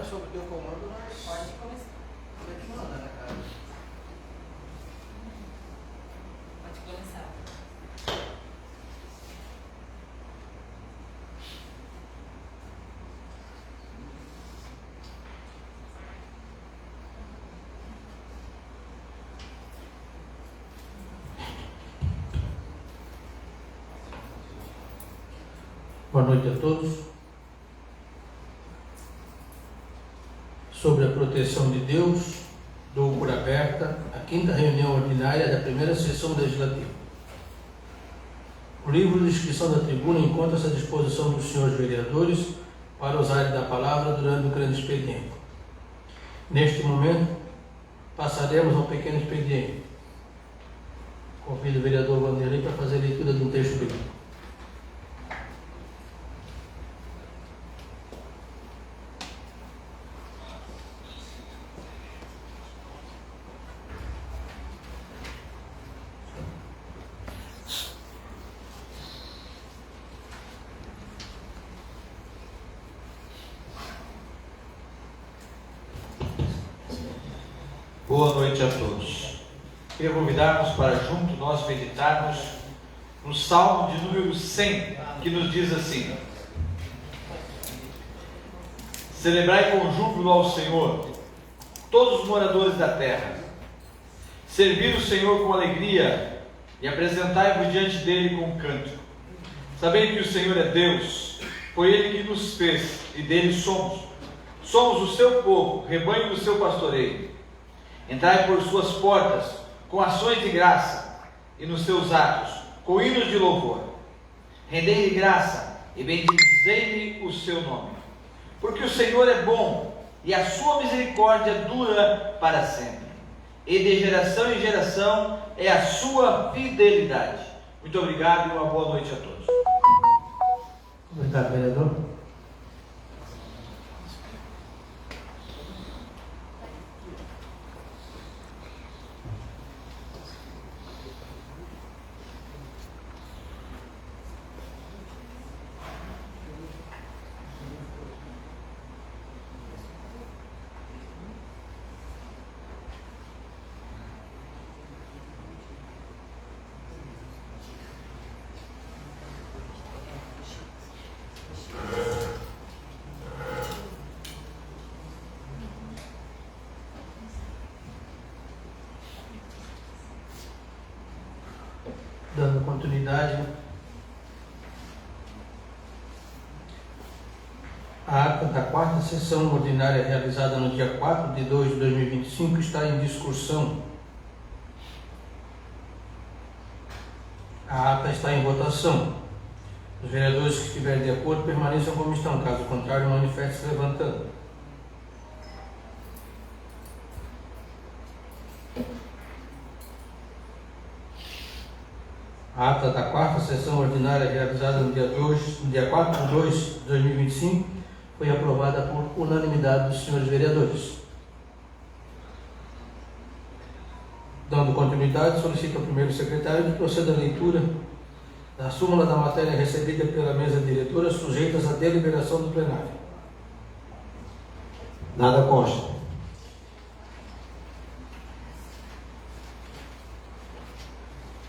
sob o teu comando, nós Pode começar. é que manda, né, cara? Pode começar. Boa noite a todos. Sobre a proteção de Deus, dou por aberta a 5ª reunião ordinária da primeira sessão legislativa. O livro de inscrição da tribuna encontra-se à disposição dos senhores vereadores para usarem da palavra durante o grande expediente. Neste momento, passaremos ao pequeno expediente. Convido o vereador Vanderlei para fazer a leitura de um texto bíblico. Boa noite a todos. Queria convidar-nos para junto nós meditarmos no Salmo de número 100, que nos diz assim: celebrai com júbilo ao Senhor, todos os moradores da terra. Servi o Senhor com alegria e apresentai-vos diante dele com cântico. Sabendo que o Senhor é Deus, foi Ele que nos fez e dele somos. Somos o seu povo, rebanho do seu pastoreio. Entrai por suas portas com ações de graça e nos seus atos com hinos de louvor. Rendei-lhe graça e bendizei-lhe o seu nome. Porque o Senhor é bom e a sua misericórdia dura para sempre. E de geração em geração é a sua fidelidade. Muito obrigado e uma boa noite a todos. Obrigado, vereador. Dando continuidade à ata da 4ª sessão ordinária realizada no dia 4 de 2 de 2025 está em discussão. A ata está em votação. Os vereadores que estiverem de acordo permaneçam como estão, caso contrário manifeste-se levantando. A ata da 4ª sessão ordinária realizada no dia 4 de 2 de 2025 foi aprovada por unanimidade dos senhores vereadores. Dando continuidade, solicito ao primeiro secretário que proceda à leitura da súmula da matéria recebida pela mesa diretora, sujeitas à deliberação do plenário. Nada consta.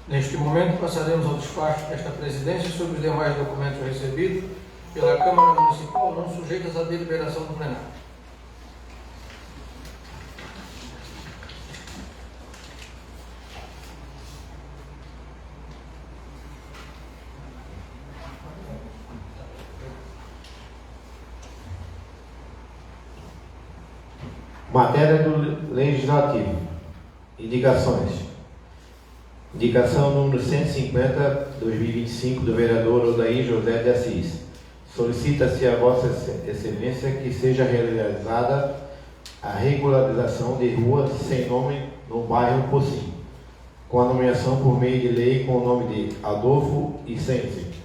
Neste momento, passaremos ao despacho desta presidência sobre os demais documentos recebidos pela Câmara Municipal, não sujeitos à deliberação do plenário. Matéria do Legislativo. Indicações. Indicação número 150/2025 do vereador Odair José de Assis. Solicita-se a Vossa Excelência que seja realizada a regularização de ruas sem nome no bairro Pocim, com a nomeação por meio de lei com o nome de Adolfo Isense,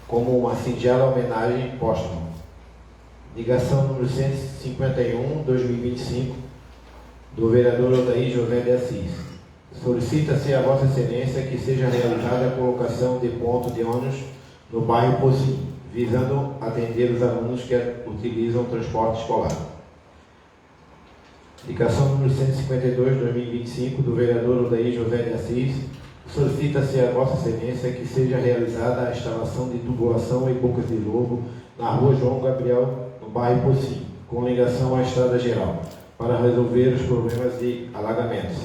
como uma singela homenagem póstuma. Indicação número 151/2025 do vereador Odair José de Assis. Solicita-se a Vossa Excelência que seja realizada a colocação de ponto de ônibus no bairro Pocim, visando atender os alunos que utilizam o transporte escolar. Indicação número 152/2025 do vereador Odair José de Assis. Solicita-se a Vossa Excelência que seja realizada a instalação de tubulação e bocas de lobo na rua João Gabriel, no bairro Pocinho, com ligação à estrada geral, para resolver os problemas de alagamentos.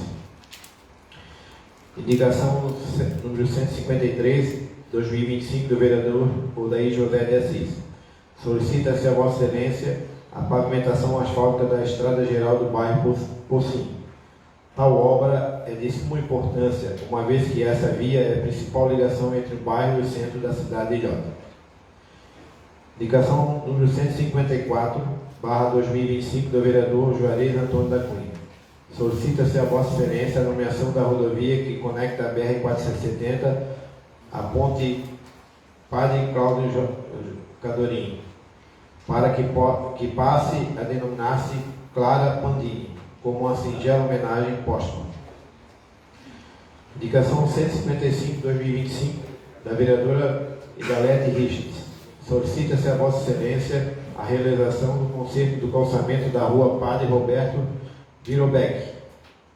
Indicação número 153/2025 do vereador Odair José de Assis. Solicita-se a Vossa Excelência a pavimentação asfáltica da estrada geral do bairro Pocinho. Tal obra é de suma importância, uma vez que essa via é a principal ligação entre o bairro e o centro da cidade de Ilhota. Indicação número 154/2025 do vereador Juarez Antônio da Cunha. Solicita-se a Vossa Excelência a nomeação da rodovia que conecta a BR-470 à ponte Padre Cláudio Cadorim, para que passe a denominar-se Clara Pandini, como uma singela homenagem póstuma. Indicação 155/2025 da vereadora Idalete Richards. Solicita-se a Vossa Excelência a realização do conserto do calçamento da rua Padre Roberto Virobeck,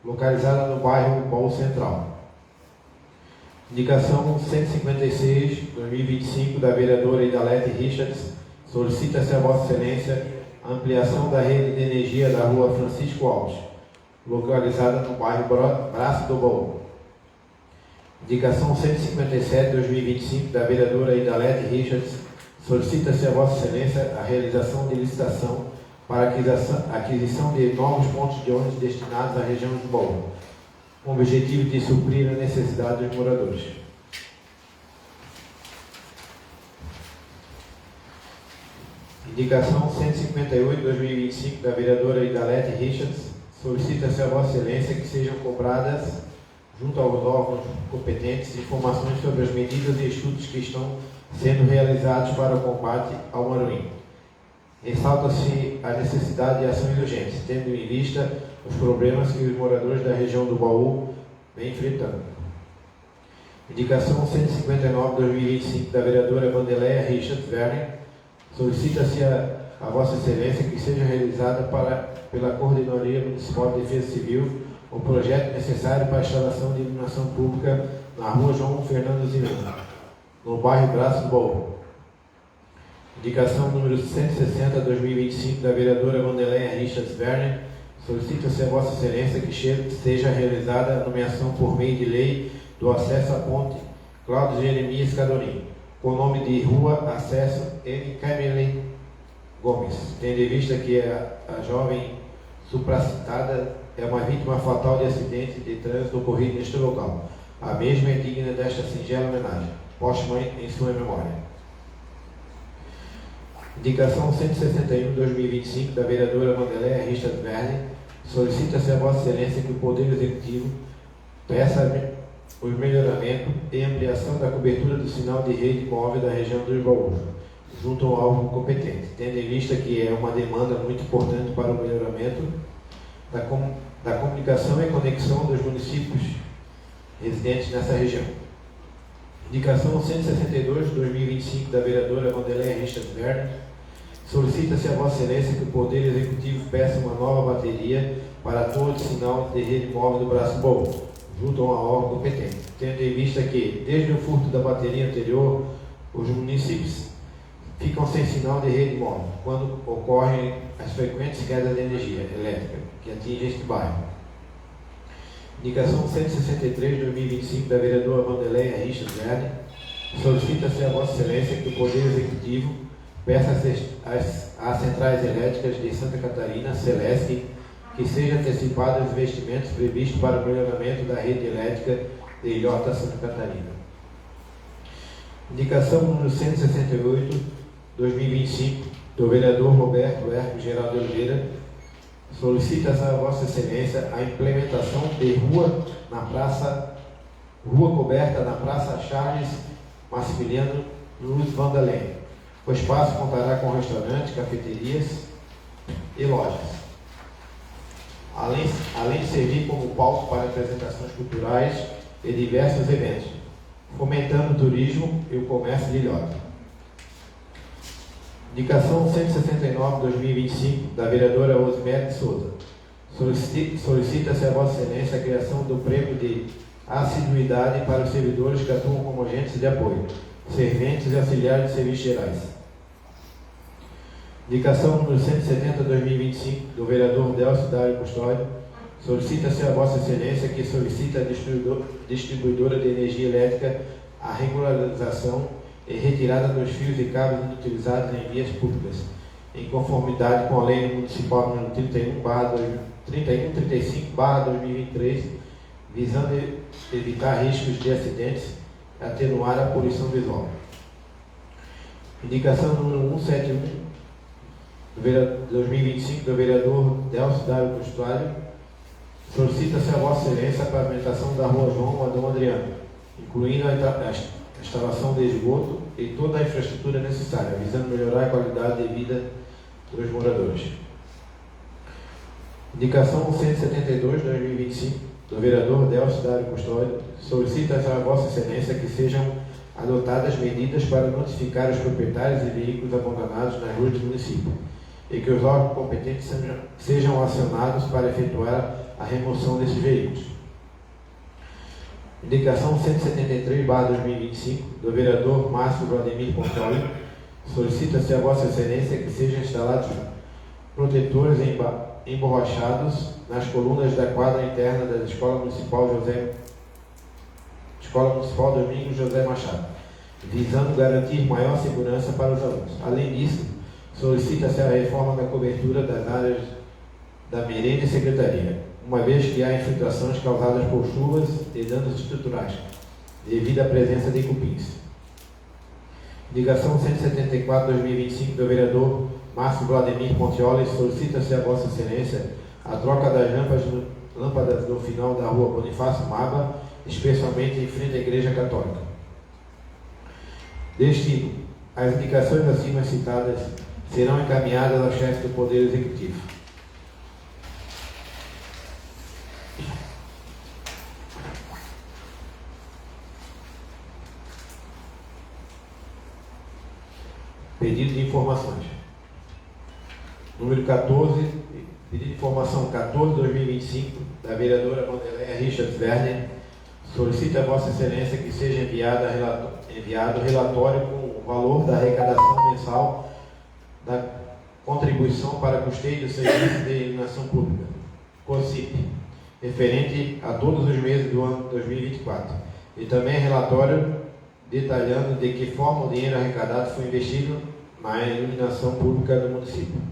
localizada no bairro Baú Central. Indicação 156/2025 da vereadora Idalete Richards. Solicita-se a Vossa Excelência a ampliação da rede de energia da rua Francisco Alves, localizada no bairro Braço do Baú. Indicação 157/2025 da vereadora Idalete Richards. Solicita-se a Vossa Excelência a realização de licitação para aquisição de novos pontos de ônibus destinados à região do Baú, com o objetivo de suprir a necessidade dos moradores. Indicação 158/2025 da vereadora Idalete Richards. Solicita-se a Vossa Excelência que sejam cobradas, junto aos órgãos competentes, informações sobre as medidas e estudos que estão sendo realizados para o combate ao maruim. Ressalta-se a necessidade de ações urgentes, tendo em vista os problemas que os moradores da região do Baú vêm enfrentando. Indicação 159/2025 da vereadora Vandeleia Richard Werner. Solicita-se a Vossa Excelência que seja realizada pela Coordenadoria Municipal de Defesa Civil o projeto necessário para a instalação de iluminação pública na rua João Fernando Zimeno, no bairro Braço do Baú. Indicação número 160/2025 da vereadora Vandeleia Richards Werner. Solicita-se a Vossa Excelência que seja realizada a nomeação por meio de lei do acesso à ponte Cláudio Jeremias Cadorim, com o nome de Rua Acesso N. Camille Gomes, tendo em vista que a jovem supracitada é uma vítima fatal de acidente de trânsito ocorrido neste local. A mesma é digna desta singela homenagem, póstuma em sua memória. Indicação 161/2025 da vereadora Vandeleia Richard Werner. Solicita-se a Vossa Excelência que o Poder Executivo peça o melhoramento e ampliação da cobertura do sinal de rede móvel da região dos Baús, junto ao órgão competente, tendo em vista que é uma demanda muito importante para o melhoramento da comunicação e conexão dos municípios residentes nessa região. Indicação 162/2025 da vereadora Vandeleia Richard Werner. Solicita-se a Vossa Excelência que o Poder Executivo peça uma nova bateria para todo o sinal de rede móvel do Braço do Baú, junto a um órgão competente, tendo em vista que, desde o furto da bateria anterior, os municípios ficam sem sinal de rede móvel, quando ocorrem as frequentes quedas de energia elétrica que atingem este bairro. Indicação 163/2025 da vereadora Vandeleia Richard Werner. Solicita-se a Vossa Excelência que o Poder Executivo peça às centrais elétricas de Santa Catarina, Celesc, que sejam antecipados os investimentos previstos para o melhoramento da rede elétrica de Ilhota, Santa Catarina. Indicação número 168/2025 do vereador Roberto Herco Geraldo Oliveira. Solicita-se a Vossa Excelência a implementação de rua coberta na Praça Charles Maximiliano Luz Vandalém. O espaço contará com restaurantes, cafeterias e lojas, além de servir como palco para apresentações culturais e diversos eventos, fomentando o turismo e o comércio de Ilhota. Indicação 169/2025 da vereadora Rosemary de Souza. Solicita-se a Vossa Excelência a criação do prêmio de assiduidade para os servidores que atuam como agentes de apoio, serventes e auxiliares de serviços gerais. Indicação número 170/2025 do vereador Delcio Dário Custódio. Solicita-se a Vossa Excelência que solicita a distribuidora de energia elétrica a regularização e retirada dos fios e cabos inutilizados em vias públicas, em conformidade com a Lei Municipal número 3135/2023, visando evitar riscos de acidentes e atenuar a poluição visual. Indicação número 171/2025 do vereador Delcio Dário Custódio. Solicita-se a Vossa Excelência a pavimentação da Rua João Adão Adriano, incluindo a instalação de esgoto e toda a infraestrutura necessária, visando melhorar a qualidade de vida dos moradores. Indicação 172/2025 do vereador Delcio Dário Custódio. Solicita-se a Vossa Excelência que sejam adotadas medidas para notificar os proprietários de veículos abandonados nas ruas do município e que os órgãos competentes sejam acionados para efetuar a remoção desses veículos. Indicação 173/2025 do vereador Márcio Vladimir Pontoli. Solicita-se a Vossa Excelência que sejam instalados protetores emborrachados nas colunas da quadra interna da Escola Municipal Domingos José Machado, visando garantir maior segurança para os alunos. Além disso, solicita-se a reforma da cobertura das áreas da merenda e secretaria, uma vez que há infiltrações causadas por chuvas e danos estruturais, devido à presença de cupins. Indicação 174/2025 do vereador Márcio Vladimir Pontioli. Solicita-se a Vossa Excelência a troca das lâmpadas no final da rua Bonifácio Maba, especialmente em frente à Igreja Católica. Destino: as indicações acima citadas serão encaminhadas ao chefe do Poder Executivo. Pedido de informações. Número 14, pedido de informação 14/2025, da vereadora Vandeléia Richards Werner. Solicita a Vossa Excelência que seja enviado relatório com o valor da arrecadação mensal da contribuição para custeio do Serviço de Iluminação Pública, COSIP, referente a todos os meses do ano 2024. E também relatório detalhando de que forma o dinheiro arrecadado foi investido na iluminação pública do município.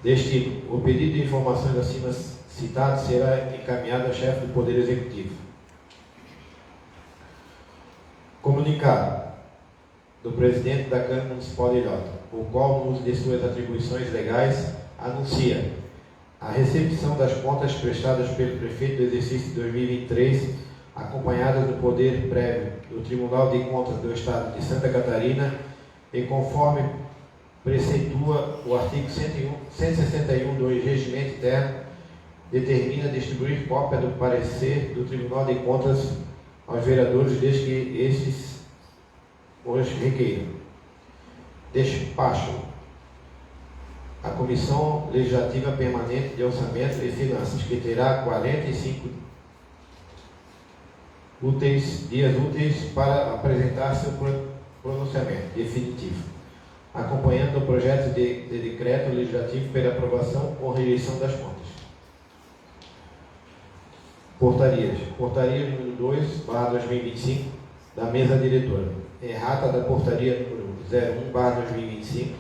Destino: o pedido de informações acima citado será encaminhado ao chefe do Poder Executivo. Comunicado do presidente da Câmara Municipal de Ilhota, o qual, no uso de suas atribuições legais, anuncia a recepção das contas prestadas pelo prefeito do exercício de 2023, acompanhadas do poder prévio do Tribunal de Contas do Estado de Santa Catarina, e conforme preceitua o artigo 161 do Regimento Interno, determina distribuir cópia do parecer do Tribunal de Contas aos vereadores, desde que estes os requeiram. Despacho: a Comissão Legislativa Permanente de Orçamento e Finanças, que terá 45 dias úteis para apresentar seu pronunciamento definitivo, acompanhando o projeto de decreto legislativo pela aprovação ou rejeição das contas. Portarias. Portaria número 2/2025 da mesa diretora. Errata da portaria número 01/2025,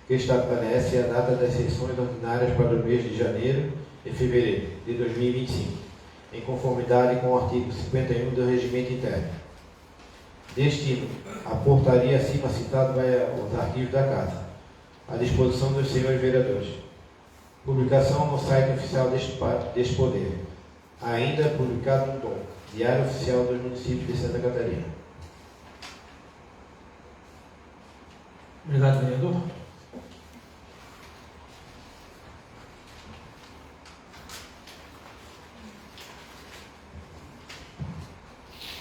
que estabelece a data das sessões ordinárias para o mês de janeiro e fevereiro de 2025, em conformidade com o artigo 51 do Regimento Interno. Destino: a portaria acima citada vai aos arquivos da Casa, à disposição dos senhores vereadores. Publicação no site oficial deste Poder. Ainda publicado no DOM, Diário Oficial dos Municípios de Santa Catarina. Obrigado, vereador.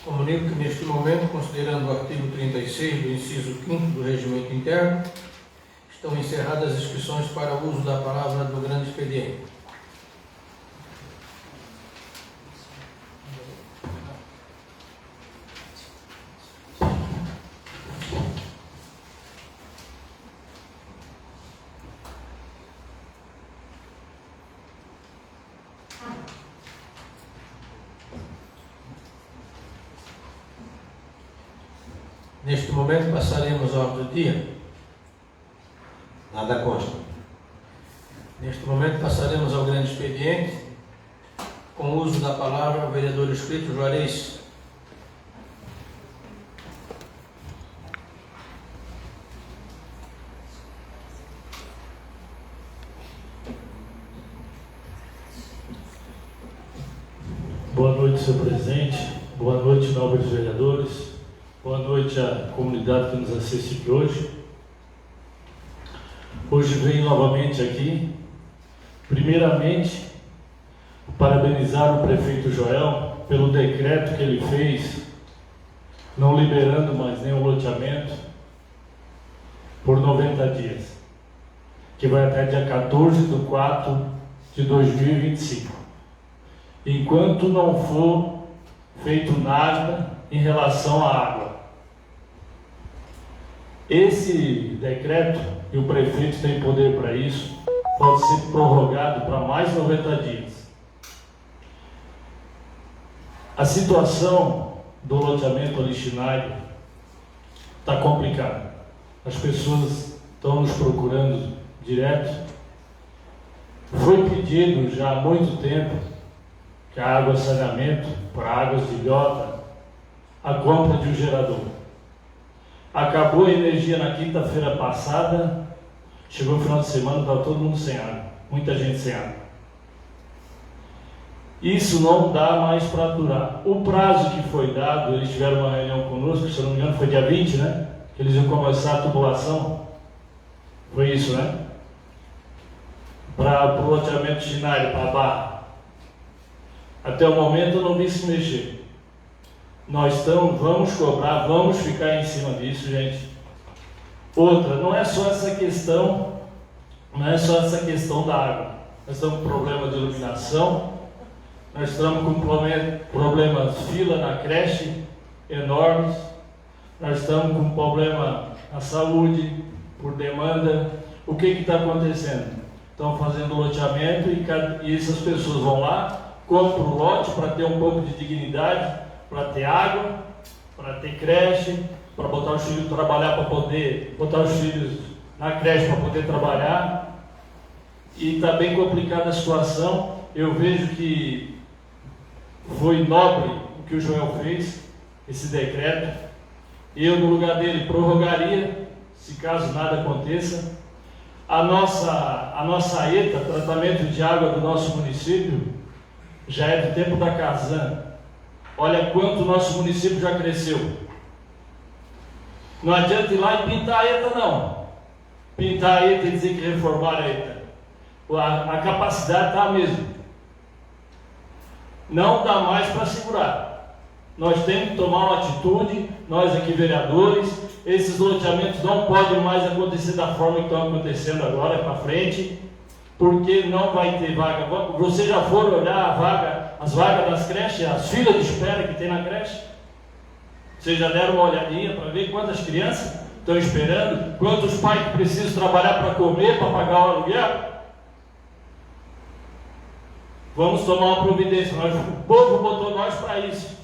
Comunico que neste momento, considerando o artigo 36 do inciso 5º do Regimento Interno, Estão encerradas as inscrições para o uso da palavra do grande expediente. Neste momento passaremos à ordem do dia. Nada consta. Neste momento passaremos ao grande expediente, com o uso da palavra o vereador inscrito Juarez. Boa noite, senhor presidente. Boa noite, nobres vereadores. Boa noite à comunidade que nos assiste aqui hoje. Hoje venho novamente aqui, primeiramente, parabenizar o prefeito Joel pelo decreto que ele fez, não liberando mais nenhum loteamento por 90 dias, que vai até dia 14/4/2025. Enquanto não for feito nada em relação à água. Esse decreto, e o prefeito tem poder para isso, pode ser prorrogado para mais 90 dias. A situação do loteamento originário está complicada. As pessoas estão nos procurando direto. Foi pedido já há muito tempo que a água saneamento para águas de ilhota, a compra de um gerador. Acabou a energia na quinta-feira passada, chegou o final de semana, estava todo mundo sem água, muita gente sem água. Isso não dá mais para aturar. O prazo que foi dado, eles tiveram uma reunião conosco, se eu não me engano foi dia 20, né? Que eles iam começar a tubulação. Foi isso, né? Para o loteamento originário, para a barra. Até o momento eu não vi se mexer. Nós vamos cobrar, vamos ficar em cima disso, gente. Outra, não é só essa questão da água. Nós estamos com problema de iluminação, nós estamos com problemas fila na creche enormes, nós estamos com problema na saúde, por demanda. O que está acontecendo? Estão fazendo loteamento e essas pessoas vão lá, compram o lote para ter um pouco de dignidade, para ter água, para ter creche, para botar os filhos trabalhar, para poder botar os filhos na creche para poder trabalhar. E está bem complicada a situação. Eu vejo que foi nobre o que o Joel fez, esse decreto. Eu, no lugar dele, prorrogaria, se caso nada aconteça. A nossa ETA, tratamento de água do nosso município, já é do tempo da Casan. Olha quanto o nosso município já cresceu. Não adianta ir lá e pintar a ETA, não. Pintar a ETA e dizer que reformaram a ETA. A capacidade está a mesma. Não dá mais para segurar. Nós temos que tomar uma atitude, nós aqui vereadores. Esses loteamentos não podem mais acontecer da forma que estão acontecendo agora para frente, porque não vai ter vaga. Vocês já foram olhar as vagas das creches, as filas de espera que tem na creche? Vocês já deram uma olhadinha para ver quantas crianças estão esperando? Quantos pais que precisam trabalhar para comer, para pagar o aluguel? Vamos tomar uma providência. O povo botou nós para isso.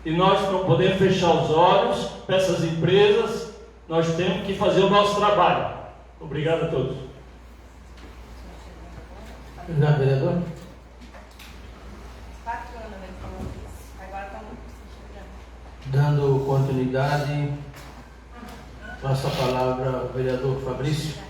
E nós não podemos fechar os olhos para essas empresas. Nós temos que fazer o nosso trabalho. Obrigado a todos. Obrigado, vereador. 4 anos ele falou isso. Agora estão Dando continuidade, passa a palavra ao vereador Fabrício.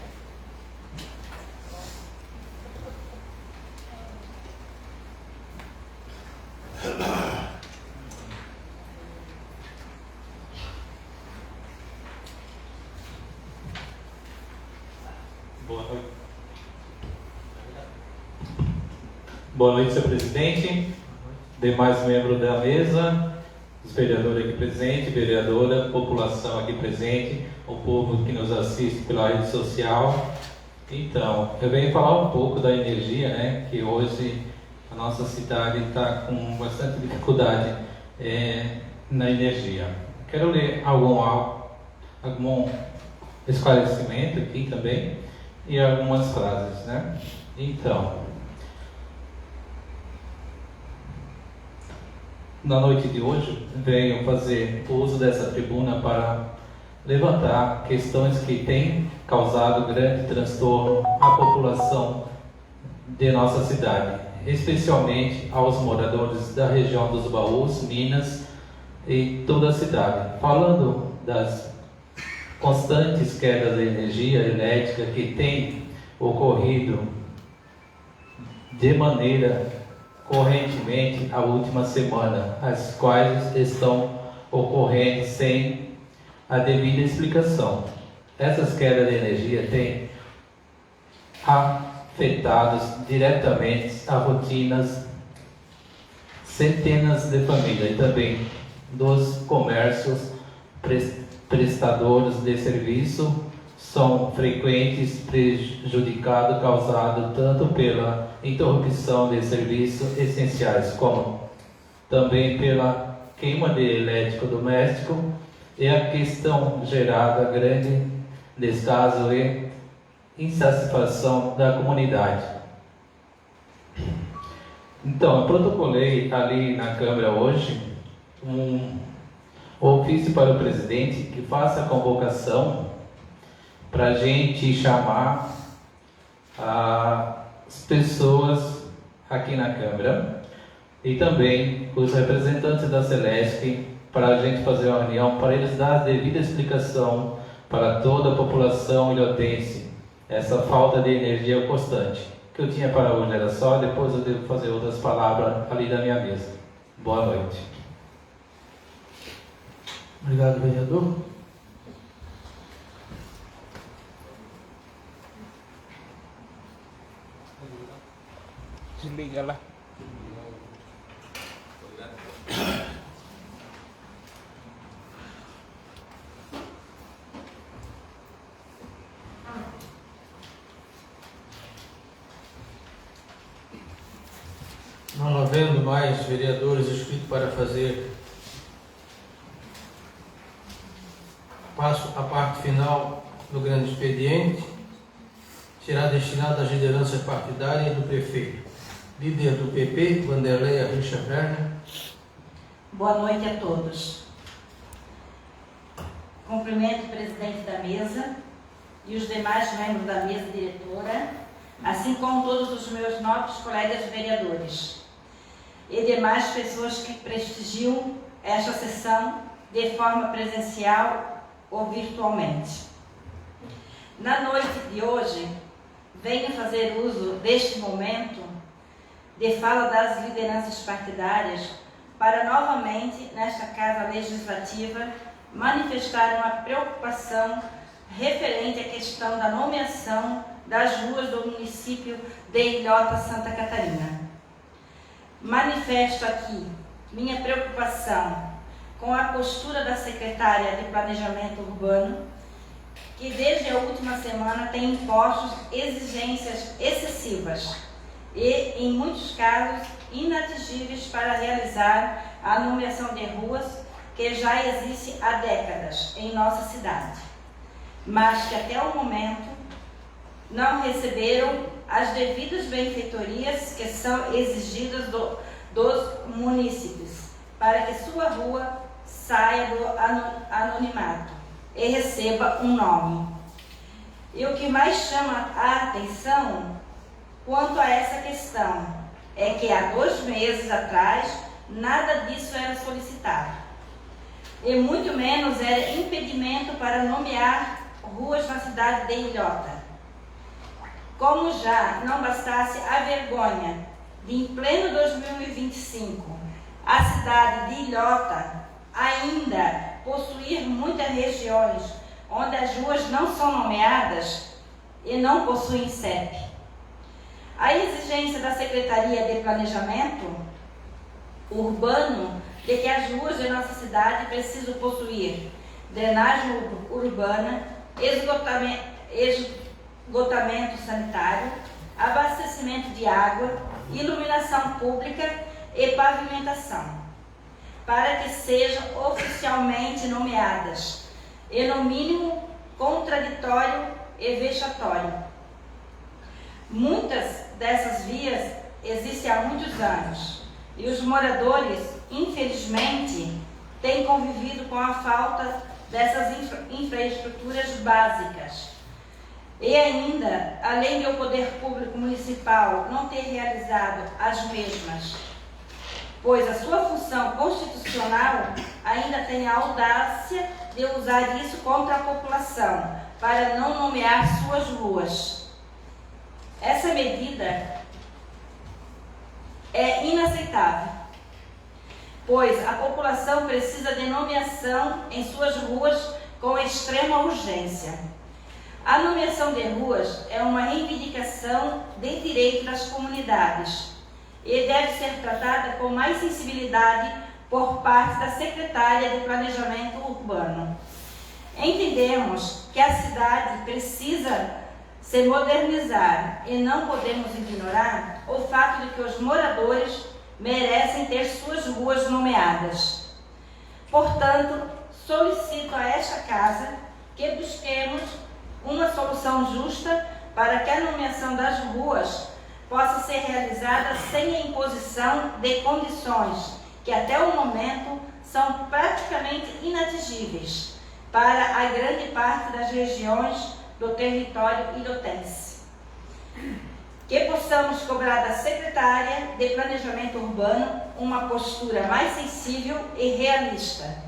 Boa noite, senhor presidente, demais membros da mesa, os vereadores aqui presentes, vereadora, população aqui presente, o povo que nos assiste pela rede social. Então, eu venho falar um pouco da energia, né, que hoje a nossa cidade está com bastante dificuldade na energia. Quero ler algum esclarecimento aqui também e algumas frases, né? Então, na noite de hoje, venho fazer uso dessa tribuna para levantar questões que têm causado grande transtorno à população de nossa cidade, especialmente aos moradores da região dos Baús, Minas e toda a cidade. Falando das constantes quedas de energia elétrica que têm ocorrido de maneira correntemente a última semana, as quais estão ocorrendo sem a devida explicação. Essas quedas de energia têm afetado diretamente as rotinas centenas de famílias e também dos comércios prestadores de serviço. São frequentes prejudicados causados tanto pela interrupção de serviços essenciais, como também pela queima de elétrico doméstico e a questão gerada grande descaso e insatisfação da comunidade. Então, eu protocolei ali na Câmara hoje um ofício para o presidente que faça a convocação para a gente chamar as pessoas aqui na Câmara e também os representantes da Celesc para a gente fazer uma reunião, para eles dar a devida explicação para toda a população ilhotense, essa falta de energia constante. O que eu tinha para hoje era só, depois eu devo fazer outras palavras ali da minha mesa. Boa noite. Obrigado, vereador. Desliga lá. Não havendo mais vereadores inscritos para fazer, passo à parte final do grande expediente. Será destinado às lideranças partidárias e do prefeito. Líder do PP, Vanderleia Richa Werner. Boa noite a todos. Cumprimento o presidente da mesa e os demais membros da mesa diretora, assim como todos os meus nobres colegas vereadores e demais pessoas que prestigiam esta sessão de forma presencial ou virtualmente. Na noite de hoje, venho fazer uso deste momento de fala das lideranças partidárias para novamente, nesta Casa Legislativa, manifestar uma preocupação referente à questão da nomeação das ruas do município de Ilhota, Santa Catarina. Manifesto aqui minha preocupação com a postura da secretária de Planejamento Urbano, que desde a última semana tem imposto exigências excessivas e, em muitos casos, inatingíveis para realizar a nomeação de ruas que já existe há décadas em nossa cidade, mas que até o momento não receberam as devidas benfeitorias que são exigidas dos munícipes para que sua rua saia do anonimato e receba um nome. E o que mais chama a atenção quanto a essa questão é que há 2 meses atrás nada disso era solicitado e muito menos era impedimento para nomear ruas na cidade de Ilhota. Como já não bastasse a vergonha de, em pleno 2025, a cidade de Ilhota ainda possuir muitas regiões onde as ruas não são nomeadas e não possuem CEP. A exigência da Secretaria de Planejamento Urbano de que as ruas de nossa cidade precisam possuir drenagem urbana, esgotamento sanitário, abastecimento de água, iluminação pública e pavimentação, para que sejam oficialmente nomeadas, e no mínimo contraditório e vexatório. Muitas dessas vias existem há muitos anos e os moradores, infelizmente, têm convivido com a falta dessas infraestruturas básicas. E ainda, além de o poder público municipal não ter realizado as mesmas, pois a sua função constitucional ainda tem a audácia de usar isso contra a população, para não nomear suas ruas. Essa medida é inaceitável, pois a população precisa de nomeação em suas ruas com extrema urgência. A nomeação de ruas é uma reivindicação de direito das comunidades e deve ser tratada com mais sensibilidade por parte da Secretaria de Planejamento Urbano. Entendemos que a cidade precisa se modernizar e não podemos ignorar o fato de que os moradores merecem ter suas ruas nomeadas. Portanto, solicito a esta casa que busquemos uma solução justa para que a nomeação das ruas possa ser realizada sem a imposição de condições que até o momento são praticamente inatingíveis para a grande parte das regiões do território ilhotense. Que possamos cobrar da Secretaria de Planejamento Urbano uma postura mais sensível e realista,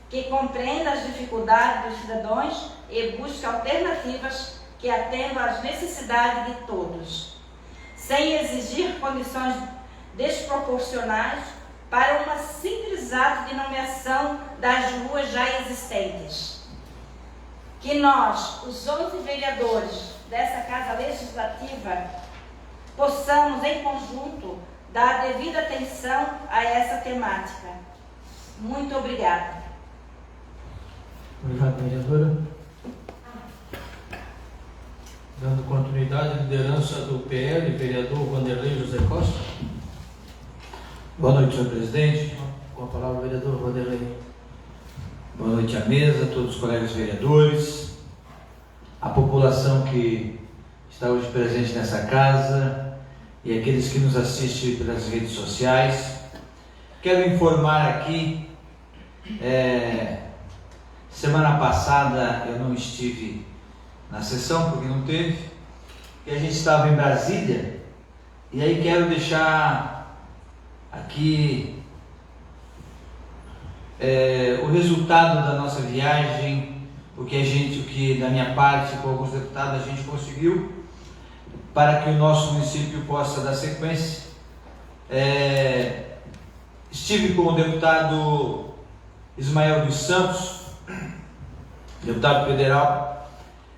que compreenda as dificuldades dos cidadãos e busque alternativas que atendam às necessidades de todos, sem exigir condições desproporcionais para uma simples ato de nomeação das ruas já existentes. Que nós, os 11 vereadores dessa Casa Legislativa, possamos, em conjunto, dar devida atenção a essa temática. Muito obrigada. Obrigado, vereadora. Dando continuidade à liderança do PL, vereador Vanderlei José Costa. Boa noite, senhor presidente. Com a palavra, vereador Vanderlei. Boa noite à mesa, todos os colegas vereadores, a população que está hoje presente nessa casa e aqueles que nos assistem pelas redes sociais. Quero informar aqui, semana passada eu não estive na sessão, porque não teve, e a gente estava em Brasília, e aí quero deixar aqui o resultado da nossa viagem, o que da minha parte, com alguns deputados, a gente conseguiu, para que o nosso município possa dar sequência. Estive com o deputado Ismael dos Santos, deputado federal,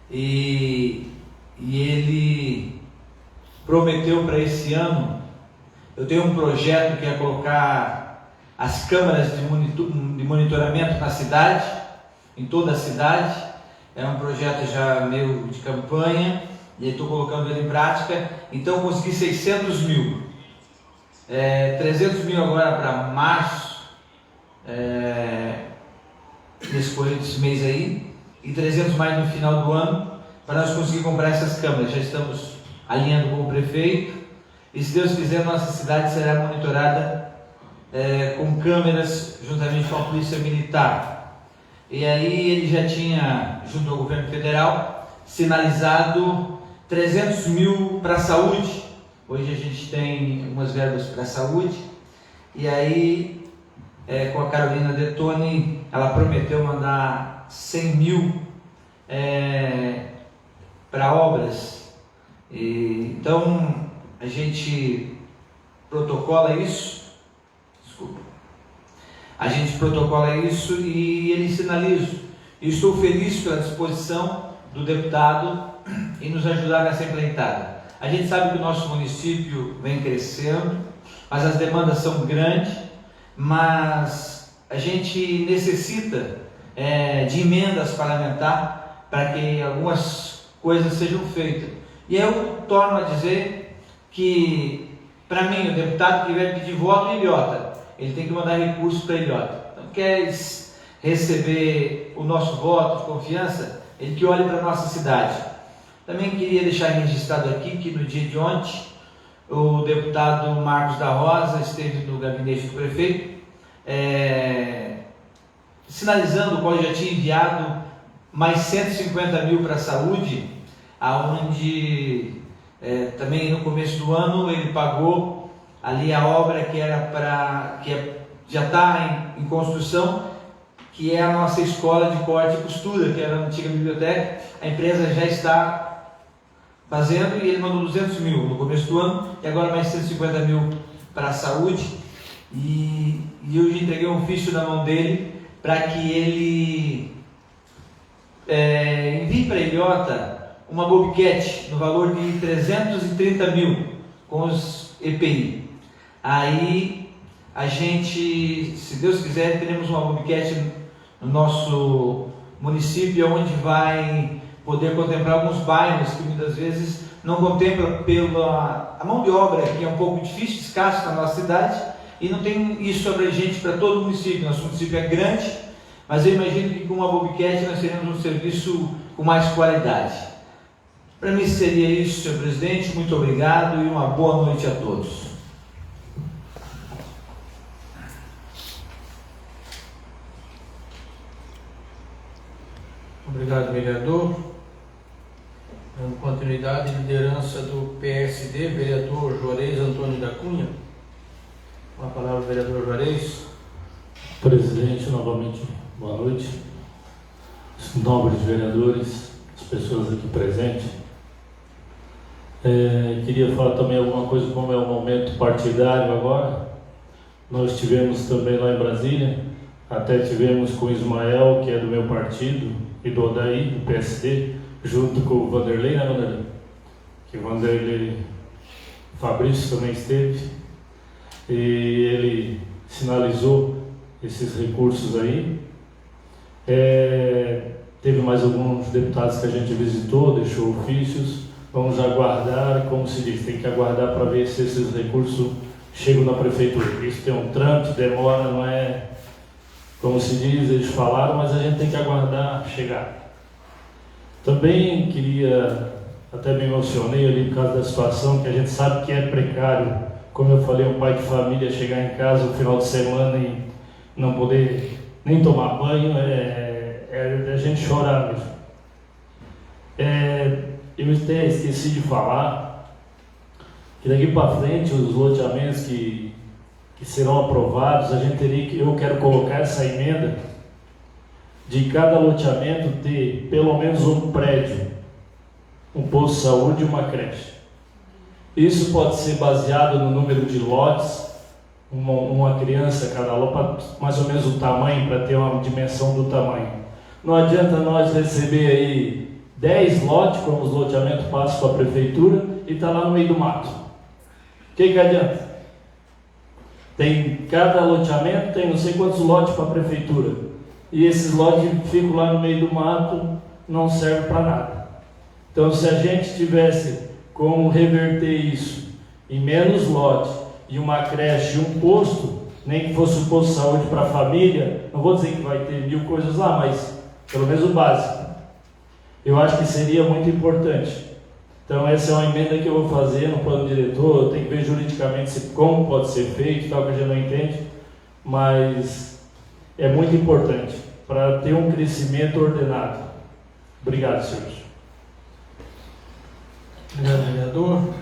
e ele prometeu para esse ano. Eu tenho um projeto que é colocar as câmaras de monitoramento na cidade, em toda a cidade. É um projeto já meio de campanha e estou colocando ele em prática. Então consegui 600 mil, 300 mil agora para março, desse mês aí, e 300 mais no final do ano, para nós conseguir comprar essas câmeras. Já estamos alinhando com o prefeito, e se Deus quiser, nossa cidade será monitorada com câmeras, juntamente com a Polícia Militar. E aí ele já tinha, junto ao governo federal, sinalizado 300 mil para a saúde. Hoje a gente tem algumas verbas para a saúde, e aí com a Carolina Detoni, ela prometeu mandar 100 mil para obras. Então a gente protocola isso, e ele sinaliza. Estou feliz pela disposição do deputado em nos ajudar nessa empreitada. A gente sabe que o nosso município vem crescendo, mas as demandas são grandes, mas a gente necessita de emendas parlamentares para que algumas coisas sejam feitas. E eu torno a dizer que, para mim, o deputado que vai pedir voto em Ilhota, ele tem que mandar recursos para Ilhota. Então, quer receber o nosso voto de confiança, ele que olhe para a nossa cidade. Também queria deixar registrado aqui que no dia de ontem, o deputado Marcos da Rosa esteve no gabinete do prefeito, sinalizando o qual já tinha enviado mais 150 mil para a saúde, aonde também no começo do ano ele pagou ali a obra que já está em construção, que é a nossa escola de corte e costura, que era a antiga biblioteca. A empresa já está fazendo e ele mandou 200 mil no começo do ano e agora mais 150 mil para a saúde. E eu já entreguei um ofício na mão dele para que ele envie para Ilhota uma bobcat no valor de 330 mil com os EPI. Aí a gente, se Deus quiser, teremos uma bobcat no nosso município, onde vai poder contemplar alguns bairros que muitas vezes não contempla pela mão de obra, que é um pouco difícil, escasso na nossa cidade, e não tem isso abrangente para todo o município. Nosso município é grande, mas eu imagino que com uma bobcat nós teremos um serviço com mais qualidade. Para mim seria isso, senhor presidente. Muito obrigado e uma boa noite a todos. Obrigado, vereador. Dando continuidade, liderança do PSD, vereador Juarez Antônio da Cunha. Com a palavra, vereador Juarez. Presidente, novamente, boa noite. Os nobres vereadores, as pessoas aqui presentes. Queria falar também alguma coisa, como é o momento partidário agora. Nós tivemos também lá em Brasília, até tivemos com o Ismael, que é do meu partido, e do Odaí, do PSD, junto com o Vanderlei, né, Vanderlei? Que o Vanderlei Fabrício também esteve, e ele sinalizou esses recursos aí. Teve mais alguns deputados que a gente visitou, deixou ofícios. Vamos aguardar, como se diz, tem que aguardar para ver se esses recursos chegam na prefeitura. Isso tem um trâmite, demora, não é como se diz, eles falaram, mas a gente tem que aguardar chegar. Também queria, até me emocionei ali por causa da situação, que a gente sabe que é precário. Como eu falei, um pai de família chegar em casa no final de semana e não poder nem tomar banho, é a gente chorar mesmo. Eu até esqueci de falar que daqui para frente os loteamentos que serão aprovados, eu quero colocar essa emenda de cada loteamento ter pelo menos um prédio, um posto de saúde e uma creche. Isso pode ser baseado no número de lotes, uma criança cada lote, mais ou menos o tamanho, para ter uma dimensão do tamanho. Não adianta nós receber aí 10 lotes, como os loteamentos passam para a prefeitura, e está lá no meio do mato. O que adianta? Cada loteamento tem não sei quantos lotes para a prefeitura, e esses lotes ficam lá no meio do mato, não servem para nada. Então, se a gente tivesse como reverter isso em menos lotes, e uma creche e um posto, nem que fosse um posto de saúde para a família, não vou dizer que vai ter 1000 coisas lá, mas pelo menos o básico, eu acho que seria muito importante. Então essa é uma emenda que eu vou fazer no plano diretor. Eu tenho que ver juridicamente como pode ser feito, tal, que a gente não entende, mas é muito importante para ter um crescimento ordenado. Obrigado, senhores. Obrigado, vereador.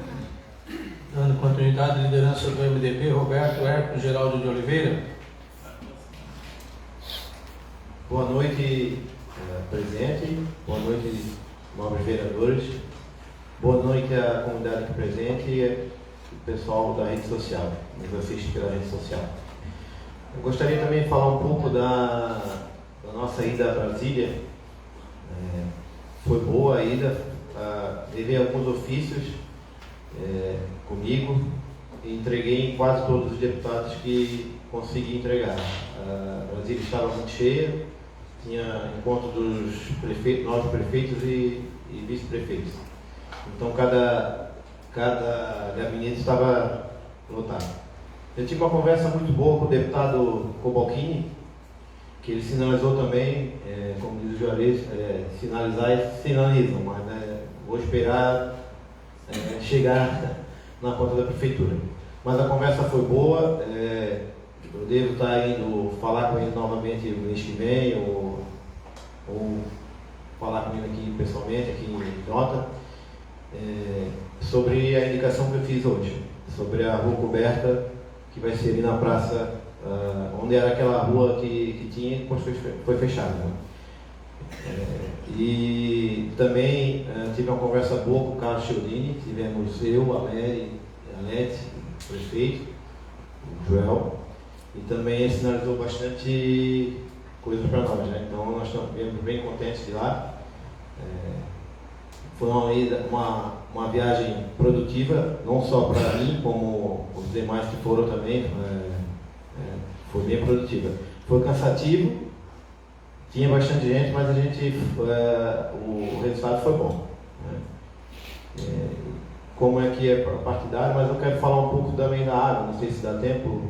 Dando continuidade, liderança do MDB, Roberto Hércules Geraldo de Oliveira. Boa noite, presidente. Boa noite, nobres vereadores. Boa noite à comunidade aqui presente e o pessoal da rede social, nos assiste pela rede social. Eu gostaria também de falar um pouco da nossa ida a Brasília. Foi boa a ida, levei alguns ofícios comigo e entreguei em quase todos os deputados que consegui entregar. Brasília estava muito cheia, tinha encontro dos prefeitos, novos prefeitos e vice-prefeitos. Então cada gabinete estava lotado. Eu tive uma conversa muito boa com o deputado Cobalcini, que ele sinalizou também, como diz o Juarez, sinalizar e sinalizam, mas vou esperar chegar na conta da prefeitura. Mas a conversa foi boa, eu devo estar indo falar com ele novamente no mês que vem, ou falar com ele aqui pessoalmente, aqui em Jota, sobre a indicação que eu fiz hoje, sobre a rua coberta, que vai ser ali na praça, onde era aquela rua que tinha e depois foi fechada. Né? E também tive uma conversa boa com o Carlos Chiodini, tivemos eu, a Mary, a Lete, o prefeito, o Joel, e também ele sinalizou bastante coisas para nós, né? Então nós estamos bem contentes de lá. Foi uma viagem produtiva, não só para mim, como os demais que foram também, foi bem produtiva. Foi cansativo, tinha bastante gente, mas o resultado foi bom. Né? Como é que é partidário, mas eu quero falar um pouco também da água, não sei se dá tempo.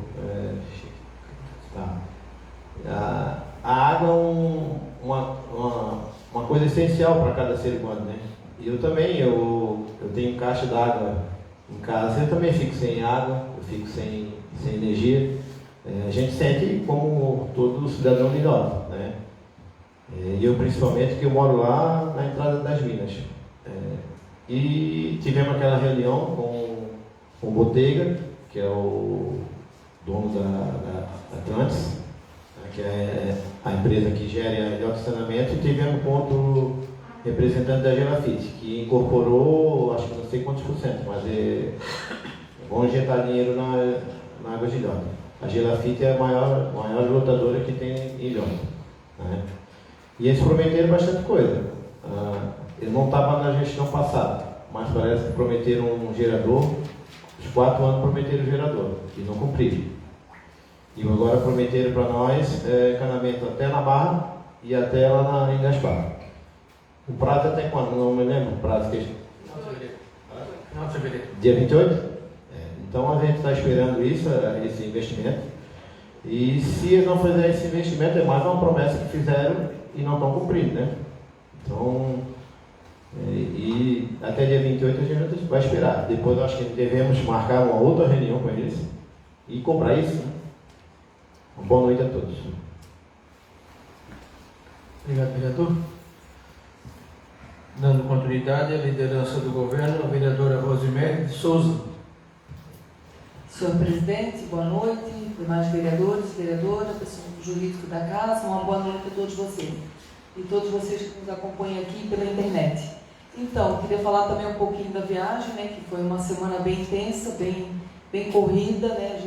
A água é uma coisa essencial para cada ser humano, né? E eu também, eu tenho caixa d'água em casa, eu também fico sem água, eu fico sem energia. A gente sente como todo cidadão de nós, né? E eu principalmente, que eu moro lá na entrada das Minas. E tivemos aquela reunião com o Botega, que é o dono da Atlantis, que é a empresa que gera de autoestacionamento, e tivemos com representante da Gelafite, que incorporou, acho que não sei quantos %, mas vão injetar dinheiro na Água de Ilhota. A Gelafite é a maior lotadora que tem em Ilhota. Né? E eles prometeram bastante coisa. Ele não estava na gestão passada, mas parece que prometeram um gerador. Os 4 anos prometeram gerador, e não cumpriram. E agora prometeram para nós encanamento até na Barra e até lá em Gaspar. O prazo até quando? Não me lembro o prazo que Não, fevereiro. Dia 28? Então a gente está esperando esse investimento. E se eles não fizerem esse investimento, é mais uma promessa que fizeram e não estão cumprindo, né? Então, e até dia 28 a gente vai esperar. Depois eu acho que devemos marcar uma outra reunião com eles e cobrar isso, né? Uma boa noite a todos. Obrigado, vereador. Dando continuidade à liderança do governo, a vereadora Rosemary de Souza. Senhor presidente, boa noite, demais vereadores, vereadora, pessoal jurídico da casa, uma boa noite a todos vocês. E todos vocês que nos acompanham aqui pela internet. Então, queria falar também um pouquinho da viagem, né, que foi uma semana bem intensa, bem corrida, né,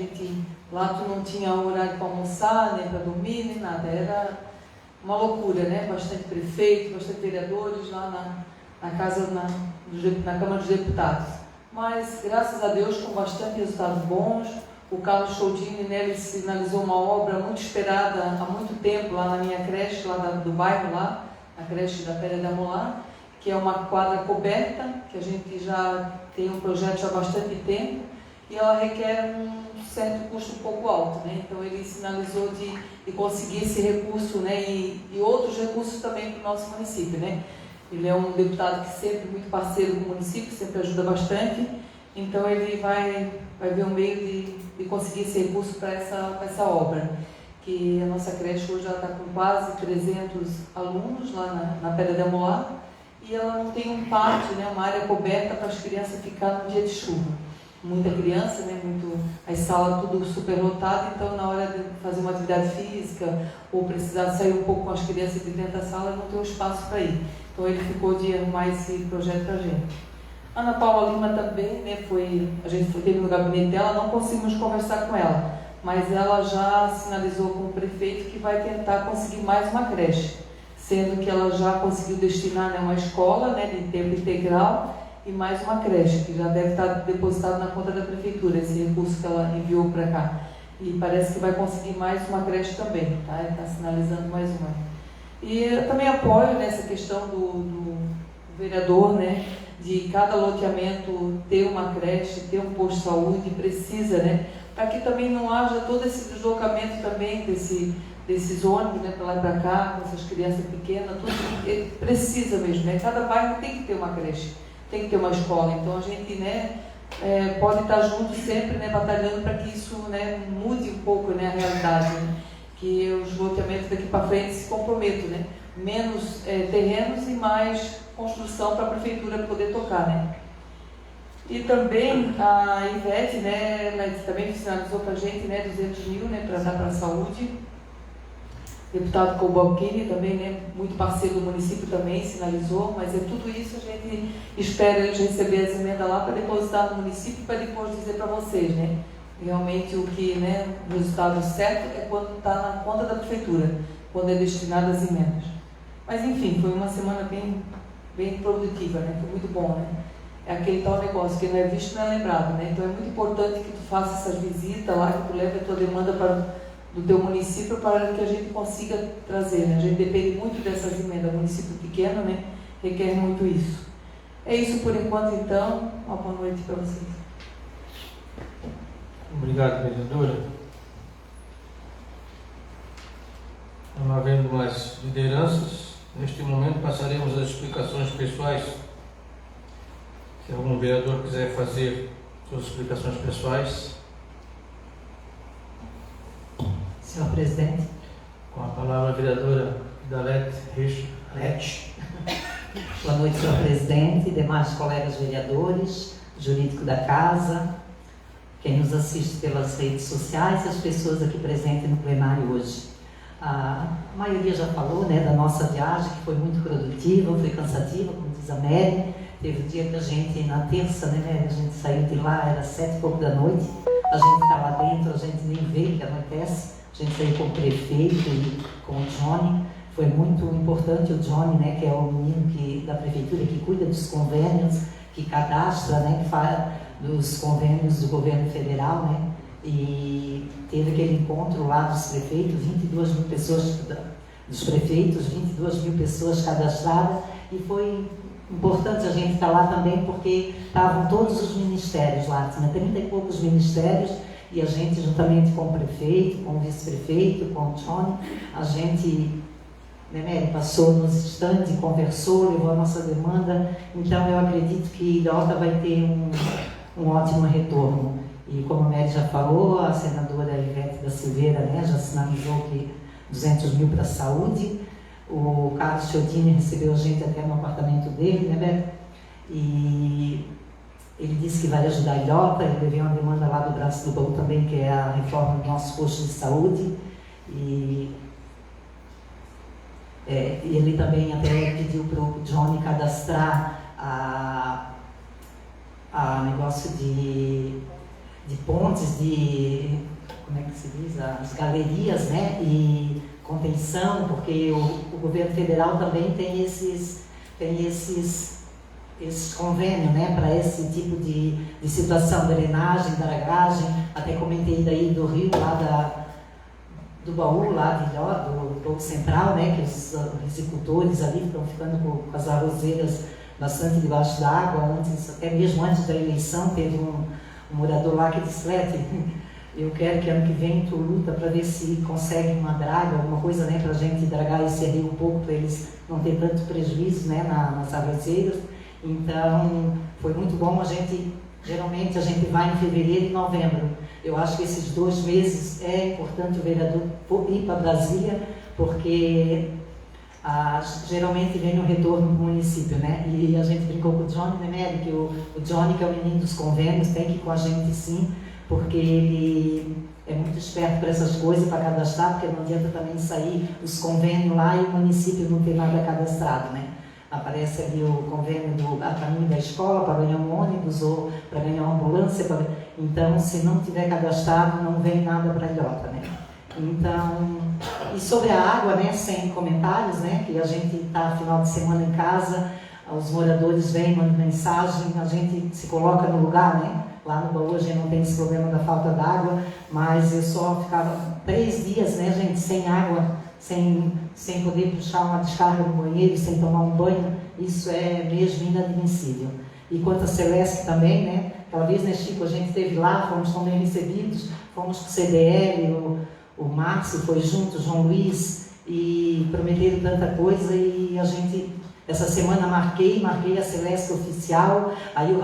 lá tu não tinha horário para almoçar, nem para dormir, nem nada, era uma loucura, né, bastante prefeito, bastante vereadores lá na Câmara dos Deputados. Mas, graças a Deus, com bastante resultados bons. O Carlos Chiodini, né, ele sinalizou uma obra muito esperada há muito tempo lá na minha creche, lá do bairro, lá, a creche da Pérea da Molar, que é uma quadra coberta, que a gente já tem um projeto há bastante tempo, e ela requer um certo custo um pouco alto, né? Então ele sinalizou de conseguir esse recurso, né, e outros recursos também para o nosso município, né? Ele é um deputado que sempre muito parceiro com o município, sempre ajuda bastante, então ele vai ver um meio de conseguir esse recurso para essa obra, que a nossa creche hoje está com quase 300 alunos lá na Pedra da Molar, e ela não tem um pátio, né, uma área coberta para as crianças ficar no dia de chuva. Muita criança, né, as salas tudo super lotado, então na hora de fazer uma atividade física ou precisar sair um pouco com as crianças de dentro da sala, não tem um espaço para ir. Então ele ficou de arrumar esse projeto para a gente. Ana Paula Lima também, né, a gente teve no gabinete dela, não conseguimos conversar com ela, mas ela já sinalizou com o prefeito que vai tentar conseguir mais uma creche, sendo que ela já conseguiu destinar, né, uma escola, né, de tempo integral e mais uma creche, que já deve estar depositado na conta da prefeitura, esse recurso que ela enviou para cá. E parece que vai conseguir mais uma creche também, tá? Ele está sinalizando mais uma. E eu também apoio nessa questão do vereador, né? De cada loteamento ter uma creche, ter um posto de saúde, precisa, né? Para que também não haja todo esse deslocamento também desses ônibus, né? Para lá e para cá, com essas crianças pequenas, tudo precisa mesmo, né? Cada bairro tem que ter uma creche, tem que ter uma escola. Então a gente, né? Pode estar junto sempre, né, batalhando para que isso, né, mude um pouco, né, a realidade, né, que os loteamentos daqui para frente se comprometam, né, menos terrenos e mais construção para a prefeitura poder tocar, né. E também a Ivete, né, ela também sinalizou para a gente, né, 200 mil, né, para dar para a saúde. Deputado Cobalcini também, né, muito parceiro do município também sinalizou, mas tudo isso a gente espera eles receber as emendas lá para depositar no município para depois dizer para vocês, né, realmente o que, né, o resultado certo é quando está na conta da prefeitura, quando é destinado às emendas. Mas enfim, foi uma semana bem produtiva, né, foi muito bom, né. É aquele tal negócio que não é visto, não é lembrado, né, então é muito importante que tu faça essas visitas lá, que tu leve a tua demanda do teu município para que a gente consiga trazer, né? A gente depende muito dessas emendas, município pequeno, né? Requer muito isso. É isso por enquanto, então. Uma boa noite para vocês. Obrigado, vereadora. Não havendo mais lideranças, neste momento passaremos às explicações pessoais. Se algum vereador quiser fazer suas explicações pessoais. Senhor presidente. Com a palavra a vereadora Idalete Rech. Boa noite, senhor presidente, demais colegas vereadores, jurídico da casa, quem nos assiste pelas redes sociais e as pessoas aqui presentes no plenário hoje. A maioria já falou, né, da nossa viagem, que foi muito produtiva, foi cansativa, como diz a Mary. Teve um dia que a gente, na terça, né, Mary, a gente saiu de lá, era 7h pouco da noite, a gente está lá dentro, a gente nem vê que anoitece. A gente saiu com o prefeito e com o Johnny. Foi muito importante o Johnny, né, que é o menino da prefeitura que cuida dos convênios, que cadastra, né, que faz dos convênios do governo federal, né, e teve aquele encontro lá dos prefeitos, 22 mil pessoas, dos prefeitos, 22 mil pessoas cadastradas, e foi importante a gente estar lá também porque estavam todos os ministérios lá, tinha 30 e poucos ministérios. E a gente, juntamente com o prefeito, com o vice-prefeito, com o Johnny, a gente, né, Mary, passou nos estandes, conversou, levou a nossa demanda. Então, eu acredito que Ilhota vai ter um ótimo retorno. E como a Mary já falou, a senadora Ivete da Silveira, né, já sinalizou que 200 mil para a saúde. O Carlos Chiodini recebeu a gente até no apartamento dele, né, Mary? E ele disse que vai ajudar a Ilhota, ele levou uma demanda lá do Braço do Baú também, que é a reforma do nosso posto de saúde. E ele também até pediu para o Johnny cadastrar a negócio de pontes, como é que se diz? As galerias, né? E contenção, porque o governo federal também tem esses convênios, né, para esse tipo de situação, drenagem, dragagem. Até comentei daí do rio, lá do Baú, lá de Ilhota, do Baú Central, né, que os agricultores ali estão ficando com as arrozeiras bastante debaixo d'água. Até mesmo antes da eleição, teve um morador lá que disse: Lete, eu quero que ano que vem tu luta para ver se consegue uma draga, alguma coisa, né, para a gente dragar esse rio um pouco, para eles não ter tanto prejuízo, né, nas arrozeiras. Então, foi muito bom. Geralmente a gente vai em fevereiro e novembro. Eu acho que esses 2 meses é importante o vereador ir para Brasília, porque geralmente vem um retorno para o município, né? E a gente brincou com o Johnny, né, Mary? Que o Johnny, que é o menino dos convênios, tem que ir com a gente sim, porque ele é muito esperto para essas coisas, para cadastrar, porque não adianta também sair os convênios lá e o município não ter nada cadastrado, né? Aparece ali o convênio a caminho da escola para ganhar um ônibus ou para ganhar uma ambulância. Então, se não tiver cadastrado, não vem nada para a Ilhota, né? Então, e sobre a água, né, sem comentários, né, que a gente está final de semana em casa, os moradores vêm, mandam mensagem, a gente se coloca no lugar, né? Lá no baú a gente não tem esse problema da falta d'água, mas eu só ficava 3 dias, né, gente, sem água, sem poder puxar uma descarga no banheiro, sem tomar um banho. Isso é mesmo inadmissível. E quanto a Celeste também, né, aquela vez, né, Chico, a gente esteve lá, fomos tão bem recebidos, fomos com o CDL, o Márcio foi junto, o João Luiz, e prometeram tanta coisa, e a gente, essa semana marquei a Celeste oficial. Aí o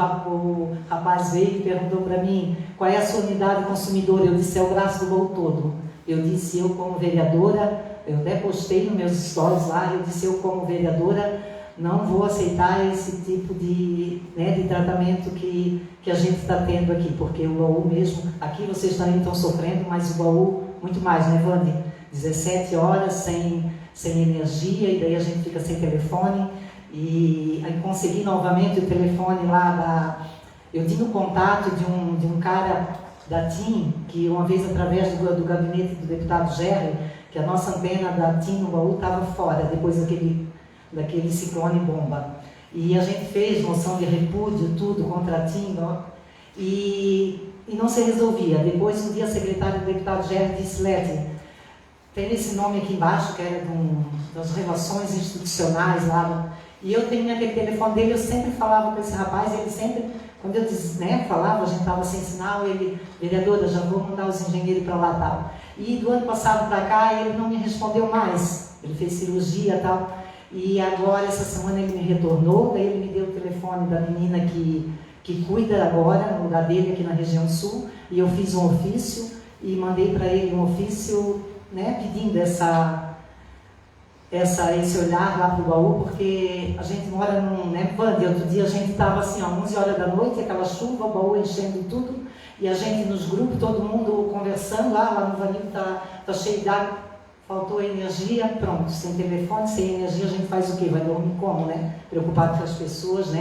rapaz veio e perguntou para mim, qual é a sua unidade consumidora? Eu disse, é o braço do baú todo. Eu disse, eu como vereadora, eu até postei nos meus stories lá, eu disse, eu como vereadora não vou aceitar esse tipo de tratamento que a gente está tendo aqui, porque o baú mesmo, aqui vocês também estão sofrendo, mas o baú muito mais, né, Vande? 17 horas sem energia, e daí a gente fica sem telefone, e aí consegui novamente o telefone lá eu tinha o contato de um cara da TIM, que uma vez através do gabinete do deputado Gerry, que a nossa antena da TIM no baú estava fora, depois daquele ciclone bomba. E a gente fez moção de repúdio, tudo contra a TIM, e não se resolvia. Depois, um dia, a secretária do deputado Gerry disse, Lete, tem esse nome aqui embaixo, que era das relações institucionais lá, e eu tenho aquele telefone dele, eu sempre falava com esse rapaz, ele sempre, quando eu falava, a gente estava sem sinal, ele, vereadora, já vou mandar os engenheiros para lá e tal. E do ano passado para cá, ele não me respondeu mais, ele fez cirurgia e tal, e agora, essa semana, ele me retornou, daí ele me deu o telefone da menina que cuida agora, no lugar dele, aqui na região sul, e eu fiz um ofício, e mandei para ele um ofício, pedindo esse olhar lá para o baú, porque a gente mora num, Vande, outro dia a gente estava assim, 11 horas da noite, aquela chuva, o baú enchendo tudo, e a gente nos grupos, todo mundo conversando, lá no Vanil tá cheio de água, faltou energia, pronto, sem telefone, sem energia, a gente faz o quê? Vai dormir como, Preocupado com as pessoas,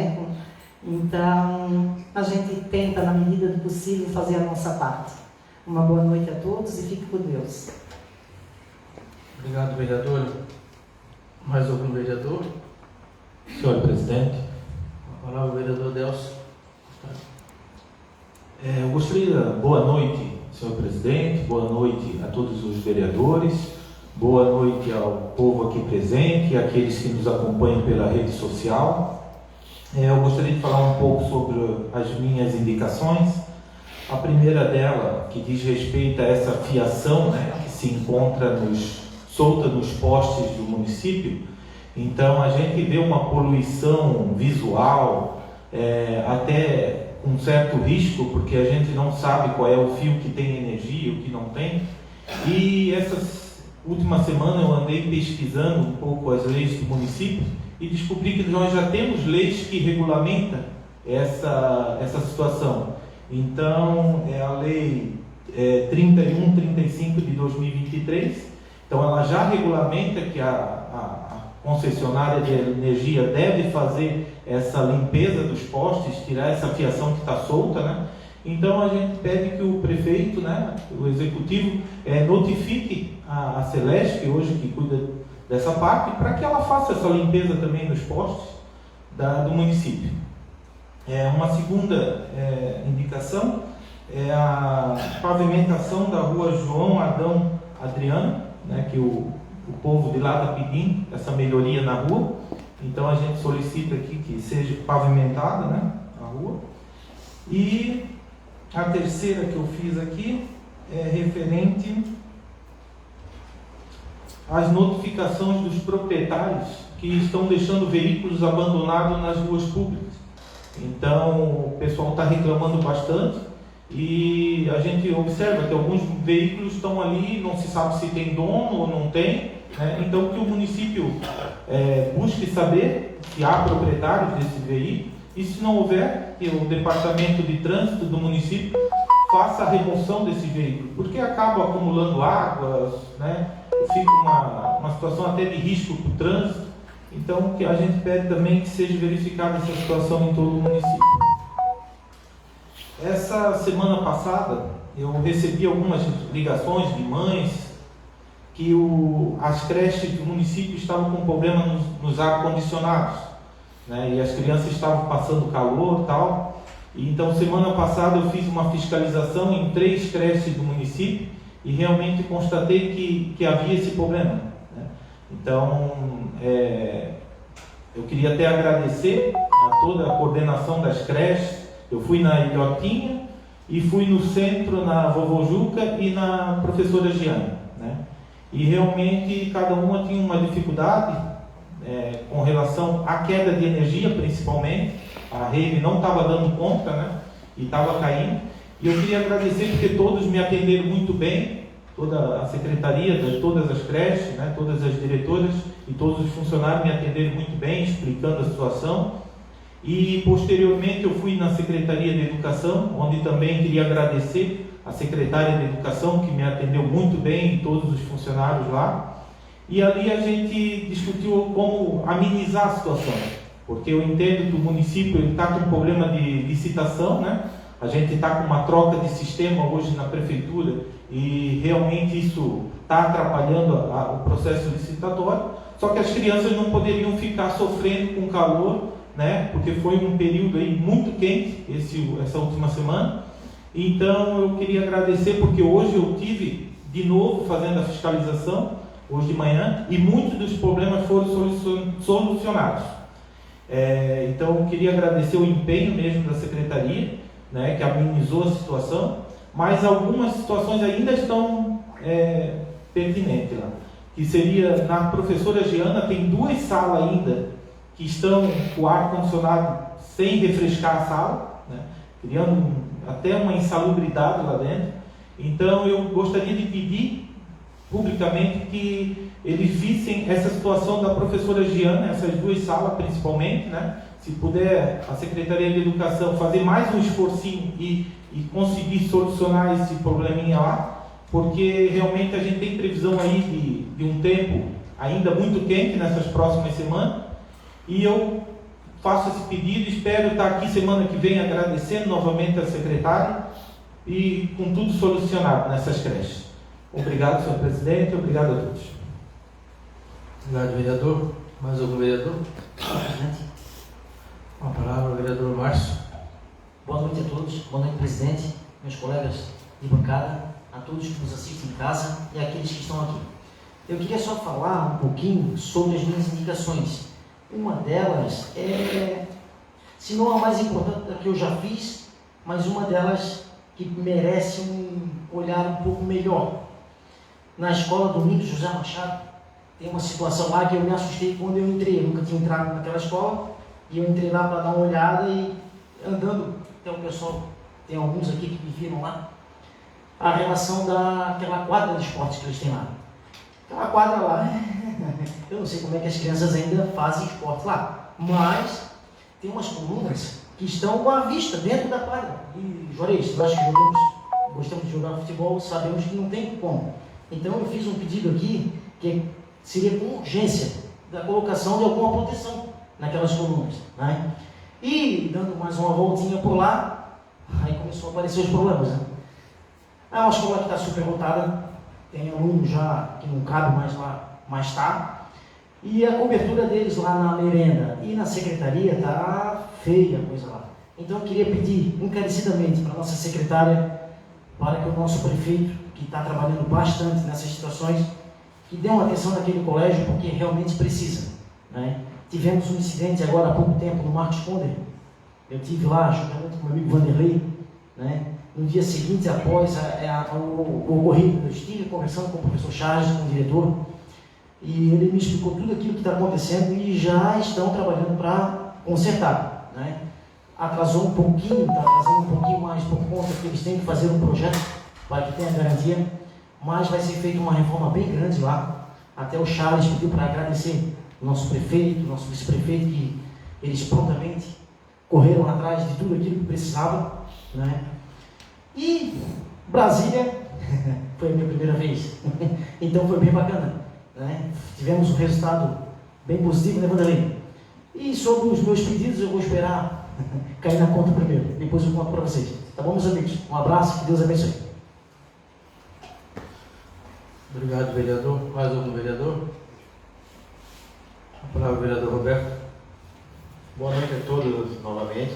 Então, a gente tenta, na medida do possível, fazer a nossa parte. Uma boa noite a todos e fique com Deus. Obrigado, vereadora. Mais algum vereador? Senhor presidente. A palavra, vereador Delcio. Eu gostaria, boa noite, senhor presidente, boa noite a todos os vereadores, boa noite ao povo aqui presente e àqueles que nos acompanham pela rede social. Eu gostaria de falar um pouco sobre as minhas indicações. A primeira dela, que diz respeito a essa fiação, que se encontra solta nos postes do município. Então a gente vê uma poluição visual, até com certo risco, porque a gente não sabe qual é o fio que tem energia e o que não tem. E essas últimas semanas eu andei pesquisando um pouco as leis do município e descobri que nós já temos leis que regulamentam essa situação. Então é a lei 3135 de 2023. Então ela já regulamenta que a concessionária de energia deve fazer essa limpeza dos postes, tirar essa fiação que está solta, Então a gente pede que o prefeito, o executivo, notifique a Celeste, que hoje que cuida dessa parte, para que ela faça essa limpeza também nos postes do município. Uma segunda indicação é a pavimentação da rua João Adão Adriano, que o povo de lá está pedindo essa melhoria na rua. Então a gente solicita aqui que seja pavimentada, a rua. E a terceira que eu fiz aqui é referente às notificações dos proprietários que estão deixando veículos abandonados nas ruas públicas. Então o pessoal está reclamando bastante e a gente observa que alguns veículos estão ali, não se sabe se tem dono ou não tem, Então que o município busque saber se há proprietários desse veículo e, se não houver, que o departamento de trânsito do município faça a remoção desse veículo, porque acaba acumulando águas, fica uma situação até de risco para o trânsito. Então que a gente pede também que seja verificada essa situação em todo o município. Essa semana passada eu recebi algumas ligações de mães que as creches do município estavam com problema nos ar-condicionados, e as crianças estavam passando calor e tal, Então, semana passada eu fiz uma fiscalização em 3 creches do município e realmente constatei que havia esse problema, né? Então, eu queria até agradecer a toda a coordenação das creches. Eu fui na Ilhotinha e fui no centro, na Vovô Juca e na Professora Giana, né? E realmente cada uma tinha uma dificuldade com relação à queda de energia, principalmente. A rede não estava dando conta, né? E estava caindo. E eu queria agradecer porque todos me atenderam muito bem, toda a secretaria, de todas as creches, né? Todas as diretoras e todos os funcionários me atenderam muito bem, explicando a situação. E posteriormente eu fui na Secretaria de Educação, onde também queria agradecer a secretária de Educação, que me atendeu muito bem, e todos os funcionários lá. E ali a gente discutiu como amenizar a situação, porque eu entendo que o município está com um problema de licitação, né? A gente está com uma troca de sistema hoje na prefeitura e realmente isso está atrapalhando o processo licitatório. Só que as crianças não poderiam ficar sofrendo com calor, né? Porque foi um período aí muito quente essa última semana. Então eu queria agradecer porque hoje eu tive de novo fazendo a fiscalização hoje de manhã e muitos dos problemas foram solucionados. Então eu queria agradecer o empenho mesmo da secretaria, né, que amenizou a situação, mas algumas situações ainda estão pertinentes lá, que seria na Professora Giana, tem 2 salas ainda que estão com o ar-condicionado sem refrescar a sala, né, criando até uma insalubridade lá dentro. Então eu gostaria de pedir publicamente que eles vissem essa situação da Professora Giana, essas 2 salas principalmente, né? Se puder a Secretaria de Educação fazer mais um esforcinho e conseguir solucionar esse probleminha lá, porque realmente a gente tem previsão aí de um tempo ainda muito quente nessas próximas semanas, e eu faço esse pedido, espero estar aqui semana que vem agradecendo novamente a secretária e com tudo solucionado nessas creches. Obrigado, senhor presidente, obrigado a todos. Obrigado, vereador. Mais algum vereador? Uma palavra, vereador Márcio. Boa noite a todos, boa noite, presidente, meus colegas de bancada, a todos que nos assistem em casa e aqueles que estão aqui. Eu queria só falar um pouquinho sobre as minhas indicações. Uma delas se não a mais importante da que eu já fiz, mas uma delas que merece um olhar um pouco melhor. Na escola Domingos José Machado, tem uma situação lá que eu me assustei quando eu entrei. Eu nunca tinha entrado naquela escola e eu entrei lá para dar uma olhada e andando, até o pessoal, tem alguns aqui que me viram lá, a relação daquela quadra de esportes que eles têm lá. Aquela quadra lá, eu não sei como é que as crianças ainda fazem esporte lá, mas tem umas colunas que estão com a vista dentro da quadra. E, Juarez, nós que gostamos de jogar futebol, sabemos que não tem como. Então eu fiz um pedido aqui, que seria com urgência, da colocação de alguma proteção naquelas colunas, né? E dando mais uma voltinha por lá, aí começou a aparecer os problemas, né? É uma escola que está super lotada, tem aluno já que não cabe mais lá, mas está. E a cobertura deles lá na merenda e na secretaria está feia a coisa lá. Então eu queria pedir encarecidamente para a nossa secretária, para que o nosso prefeito, que está trabalhando bastante nessas situações, que dê uma atenção naquele colégio, porque realmente precisa, né? Tivemos um incidente agora há pouco tempo no Marcos Conder. Eu estive lá juntamente com o meu amigo Vanderlei, né? No dia seguinte, após o ocorrido, eu estive conversando com o professor Charles, com o diretor, e ele me explicou tudo aquilo que está acontecendo e já estão trabalhando para consertar, né? Atrasou um pouquinho, está atrasando um pouquinho mais por conta que eles têm que fazer um projeto para que tenha garantia, mas vai ser feita uma reforma bem grande lá. Até o Charles pediu para agradecer o nosso prefeito, o nosso vice-prefeito, que eles prontamente correram atrás de tudo aquilo que precisava, né? E Brasília foi a minha primeira vez, então foi bem bacana, né? Tivemos um resultado bem positivo, né, Vanderlei? E sobre os meus pedidos eu vou esperar cair na conta primeiro, depois eu conto para vocês. Tá bom, meus amigos? Um abraço, que Deus abençoe. Obrigado, vereador. Mais algum vereador? A palavra, vereador Roberto. Boa noite a todos novamente.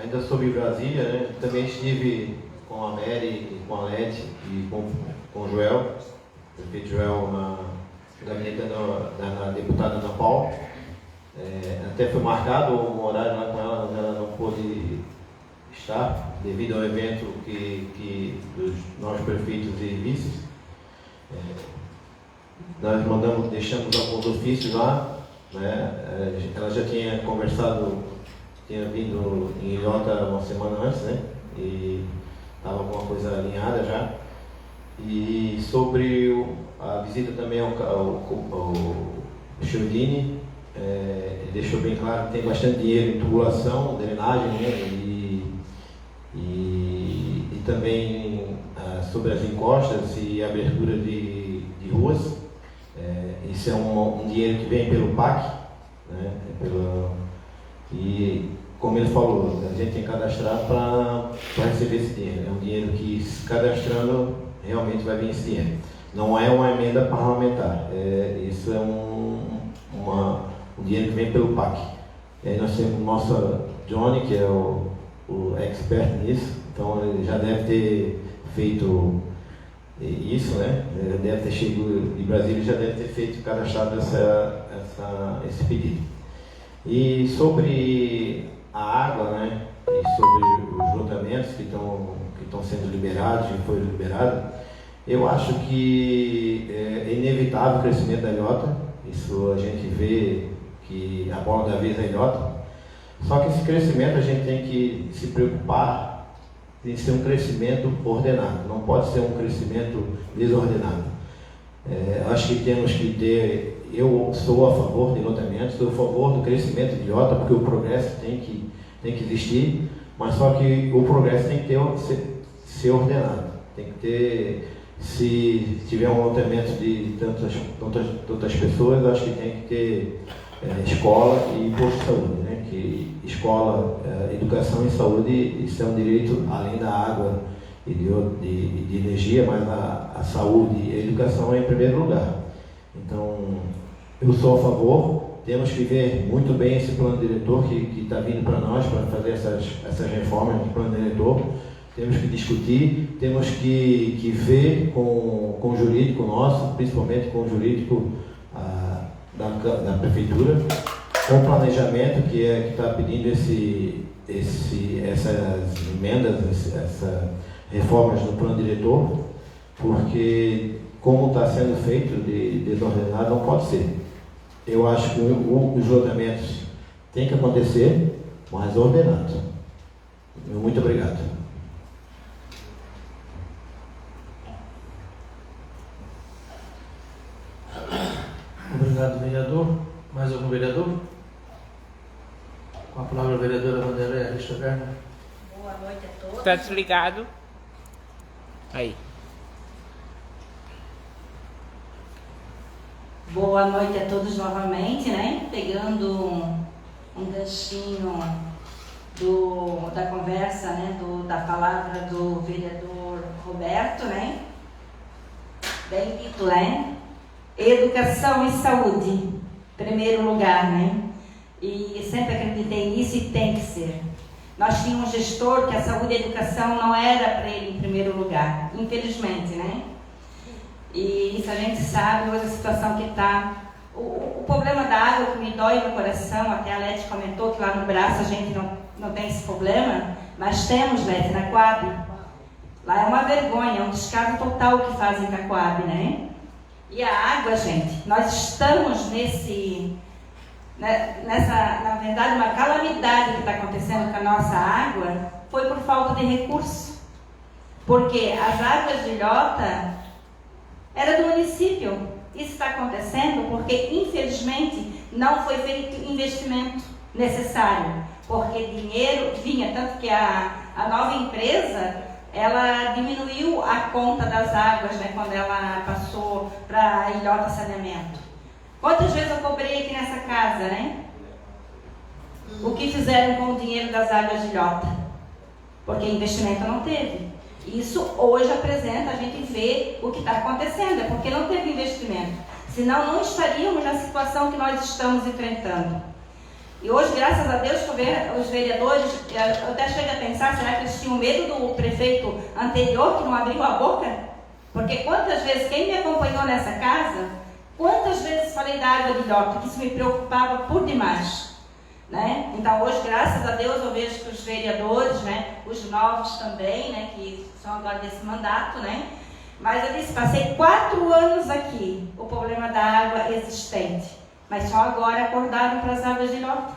Ainda sobre Brasília, né? Também estive com a Mary, com a Leti e com o Joel, o prefeito Joel, no gabinete da deputada Ana Paula. Até foi marcado um horário lá com ela, mas ela não pôde estar, devido ao evento dos nossos prefeitos e vices. Nós deixamos alguns ofícios lá, né? Ela já tinha conversado, tinha vindo em Ilhota uma semana antes, né? E estava alguma coisa alinhada já. E sobre a visita também ao Chiodini, ele deixou bem claro que tem bastante dinheiro em tubulação, drenagem, né? E também sobre as encostas e abertura de ruas. Isso é um dinheiro que vem pelo PAC, né? E como ele falou, a gente tem que cadastrar para receber esse dinheiro. É um dinheiro que, se cadastrando, realmente vai vir esse dinheiro. Não é uma emenda parlamentar, isso é um dinheiro que vem pelo PAC. E aí nós temos o nosso Johnny, que é o expert nisso, então ele já deve ter feito isso, né? Ele deve ter chegado de Brasília e já deve ter cadastrado esse pedido. E sobre a água, né? E sobre os lotamentos que estão sendo liberados e foram liberados, eu acho que é inevitável o crescimento da Ilhota. Isso a gente vê que a bola da vez é a Ilhota. Só que esse crescimento a gente tem que se preocupar em ser um crescimento ordenado, não pode ser um crescimento desordenado. Acho que temos que ter, eu sou a favor de loteamentos, sou a favor do crescimento de Ilhota, porque o progresso tem que existir, mas só que o progresso tem que ser ordenado, tem que ter, se tiver um loteamento de tantas pessoas, acho que tem que ter escola e posto de saúde, né? Que escola, educação e saúde, isso é um direito além da água e de energia, mas a saúde e a educação é em primeiro lugar. Então, eu sou a favor, temos que ver muito bem esse plano diretor que está vindo para nós, para fazer essas reformas de plano diretor. Temos que discutir, temos que ver com o jurídico nosso, principalmente com o jurídico da prefeitura, com o planejamento que está pedindo essas emendas, essas reformas no plano diretor, porque como está sendo feito desordenado, não pode ser. Eu acho que os lotamentos têm que acontecer, mas ordenado. Muito obrigado. Obrigado, vereador. Mais algum vereador? Com a palavra a vereadora Vanderlei Alicia Werner. Boa noite a todos. Está desligado. Aí. Boa noite a todos novamente, né? Pegando um ganchinho da conversa, né? Da palavra do vereador Roberto, né? Bem dito, né? Educação e saúde, primeiro lugar, né? E sempre acreditei nisso e tem que ser. Nós tínhamos um gestor que a saúde e a educação não era para ele em primeiro lugar, infelizmente, né? E isso a gente sabe, hoje a situação que está. O problema da água que me dói no coração, até a Leti comentou que lá no braço a gente não tem esse problema, mas temos, Leti, na Coab. Lá é uma vergonha, é um descaso total o que fazem na Coab, né? E a água, gente, nós estamos nessa, na verdade, uma calamidade que está acontecendo com a nossa água, foi por falta de recurso. Porque as águas de Ilhota era do município. Isso está acontecendo porque, infelizmente, não foi feito investimento necessário. Porque dinheiro vinha, tanto que a nova empresa, ela diminuiu a conta das águas, né, quando ela passou para Ilhota Saneamento. Quantas vezes eu cobrei aqui nessa casa, né? O que fizeram com o dinheiro das águas de Ilhota? Porque investimento não teve. Isso hoje apresenta, a gente vê o que está acontecendo, é porque não teve investimento. Senão não estaríamos na situação que nós estamos enfrentando. E hoje, graças a Deus, os vereadores, eu até chego a pensar, será que eles tinham medo do prefeito anterior que não abriu a boca? Porque quantas vezes, quem me acompanhou nessa casa, quantas vezes falei da água de Ilhota, que isso me preocupava por demais. Né? Então hoje, graças a Deus, eu vejo que os vereadores, né, os novos também, né, que são agora desse mandato, né, mas eu disse, passei 4 anos aqui, o problema da água existente, mas só agora acordaram para as águas de Ilhota.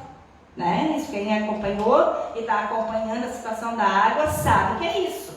Né? Isso quem acompanhou e está acompanhando a situação da água sabe que é isso.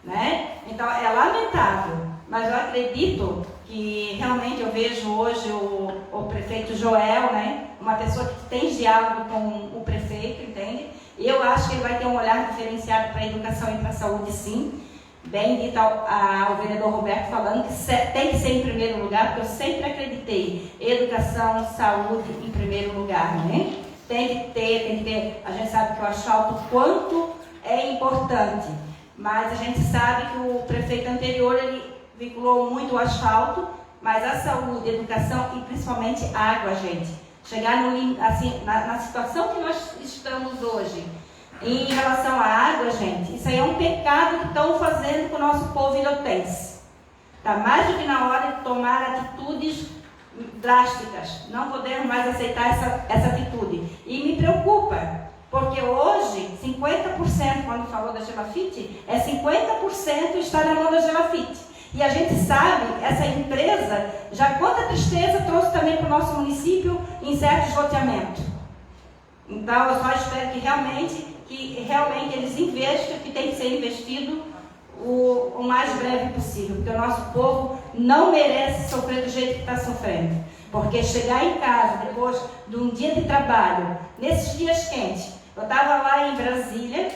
Né? Então é lamentável, mas eu acredito que realmente eu vejo hoje o prefeito Joel, né? Uma pessoa que tem diálogo com o prefeito, entende? E eu acho que ele vai ter um olhar diferenciado para a educação e para a saúde, sim. Bem dito ao vereador Roberto falando que tem que ser em primeiro lugar, porque eu sempre acreditei educação, saúde em primeiro lugar, né? Tem que ter, a gente sabe que o asfalto quanto é importante, mas a gente sabe que o prefeito anterior, ele vinculou muito o asfalto, mas a saúde, a educação e principalmente água, gente. Chegar assim, na situação que nós estamos hoje, em relação à água, gente, isso aí é um pecado que estão fazendo com o nosso povo ilhotense. Está mais do que na hora de tomar atitudes drásticas. Não podemos mais aceitar essa atitude. E me preocupa, porque hoje, 50%, quando falou da Gelafite, 50% está na mão da Gelafite. E a gente sabe, essa empresa, já quanta tristeza trouxe também para o nosso município em certos loteamentos. Então, eu só espero que realmente eles investam o que tem que ser investido o mais breve possível, porque o nosso povo não merece sofrer do jeito que está sofrendo. Porque chegar em casa, depois de um dia de trabalho, nesses dias quentes, eu estava lá em Brasília,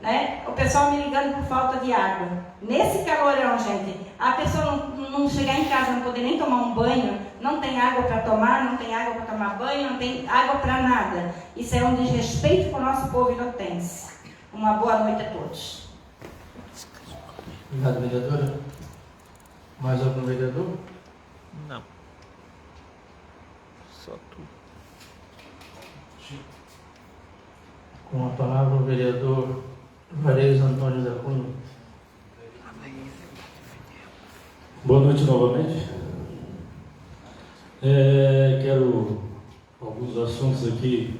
né, o pessoal me ligando por falta de água. Nesse calorão, gente, a pessoa não chegar em casa, não poder nem tomar um banho, não tem água para tomar, não tem água para tomar banho, não tem água para nada. Isso é um desrespeito com o nosso povo ilhotense. Uma boa noite a todos. Obrigado, vereadora. Mais algum vereador? Não. Só tu. Com a palavra o vereador Juarez Antônio da Cunha. Boa noite novamente. Quero alguns assuntos aqui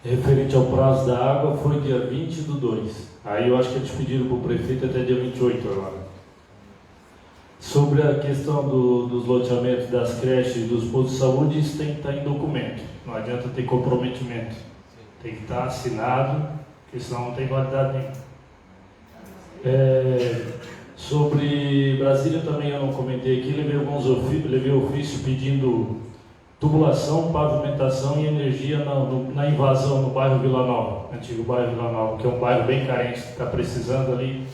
referente ao prazo da água. Foi dia 20/2. Aí eu acho que eles pediram para o prefeito até dia 28 agora. Sobre a questão dos loteamentos das creches e dos postos de saúde, isso tem que estar em documento. Não adianta ter comprometimento. Tem que estar assinado, porque senão não tem validade nenhuma. Sobre Brasília também eu não comentei aqui, levei ofício pedindo tubulação, pavimentação e energia na invasão no bairro Vila Nova, antigo bairro Vila Nova, que é um bairro bem carente, que está precisando ali,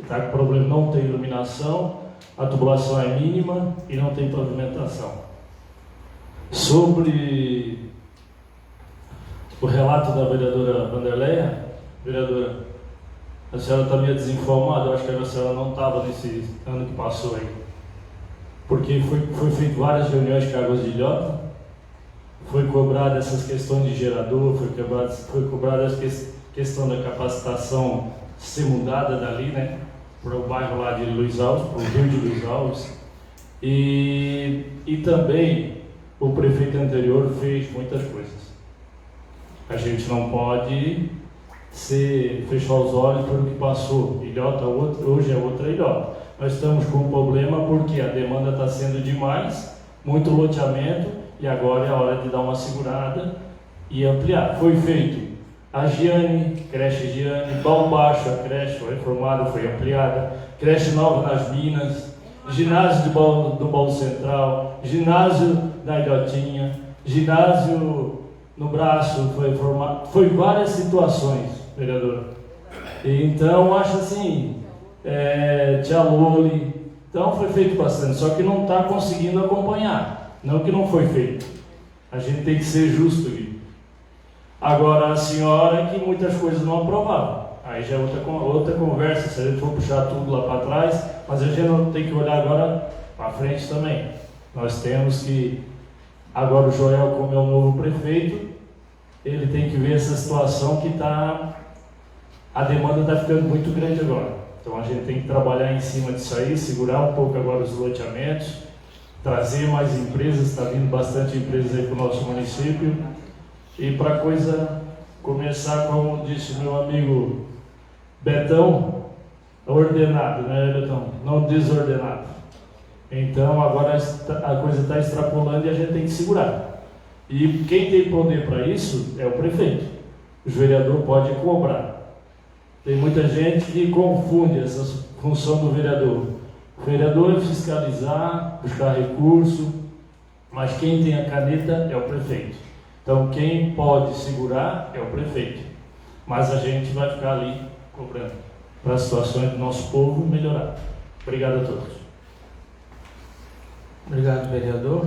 está com problema, não tem iluminação, a tubulação é mínima e não tem pavimentação. Sobre o relato da vereadora Vanderleia, vereadora, a senhora está meio desinformada, eu acho que a senhora não estava nesse ano que passou aí. Porque foi feito várias reuniões com Águas de Ilhota, foi cobrada essas questões de gerador, foi cobrada a questão da capacitação ser mudada dali, né, para o bairro lá de Luiz Alves, para o Rio de Luiz Alves. E também o prefeito anterior fez muitas coisas. A gente não pode fechar os olhos pelo que passou. Ilhota hoje é outra Ilhota. Nós estamos com um problema porque a demanda está sendo demais, muito loteamento, e agora é a hora de dar uma segurada e ampliar. Foi feito a Giane, creche Giane, Bal Baixo, a creche foi reformada, foi ampliada, creche nova nas Minas, ginásio do Baú Central, ginásio da Ilhotinha, ginásio no Braço, foi reformado, foi várias situações, vereador. Então, acho assim, Tia Loli, então foi feito bastante, só que não está conseguindo acompanhar, não que não foi feito. A gente tem que ser justo, Gui. Agora, a senhora é que muitas coisas não aprovaram. Aí já é outra conversa, se a gente for puxar tudo lá para trás, mas a gente não tem que olhar agora para frente também. Nós temos que, agora o Joel, como é o novo prefeito, ele tem que ver essa situação que a demanda está ficando muito grande agora. Então a gente tem que trabalhar em cima disso aí, segurar um pouco agora os loteamentos, trazer mais empresas, está vindo bastante empresas aí para o nosso município, e para a coisa começar, como disse meu amigo Betão, ordenado, né, Betão? Não desordenado. Então agora a coisa está extrapolando e a gente tem que segurar. E quem tem poder para isso é o prefeito. O vereador pode cobrar. Tem muita gente que confunde essa função do vereador. O vereador é fiscalizar, buscar recurso, mas quem tem a caneta é o prefeito. Então quem pode segurar é o prefeito. Mas a gente vai ficar ali cobrando para as situações do nosso povo melhorar. Obrigado a todos. Obrigado, vereador.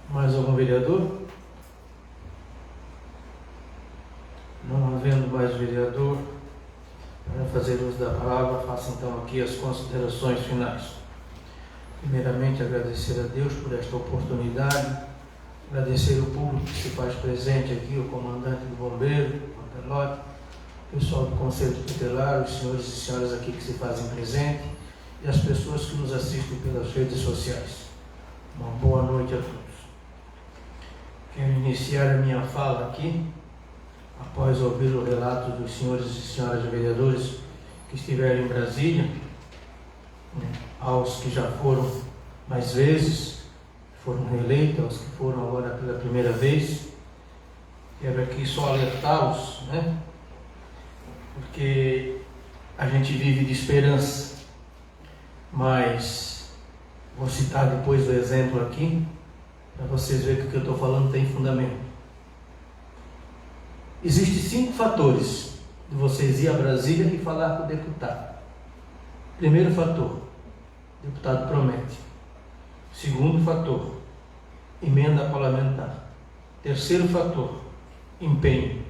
Mais algum vereador? Não havendo mais vereador, para fazer uso da palavra, faço então aqui as considerações finais. Primeiramente, agradecer a Deus por esta oportunidade, agradecer o público que se faz presente aqui, o comandante do bombeiro, o Mantelote, o pessoal do Conselho Tutelar, os senhores e senhoras aqui que se fazem presente e as pessoas que nos assistem pelas redes sociais. Uma boa noite a todos. Quero iniciar a minha fala aqui, após ouvir o relato dos senhores e senhoras vereadores que estiveram em Brasília, aos que já foram mais vezes, foram reeleitos, aos que foram agora pela primeira vez. Quero aqui só alertá-los, porque a gente vive de esperança, mas vou citar depois o exemplo aqui, para vocês verem que o que eu estou falando tem fundamento. Existem 5 fatores de vocês ir a Brasília e falar com o deputado. Primeiro fator, o deputado promete. Segundo fator, emenda parlamentar. Terceiro fator, empenho.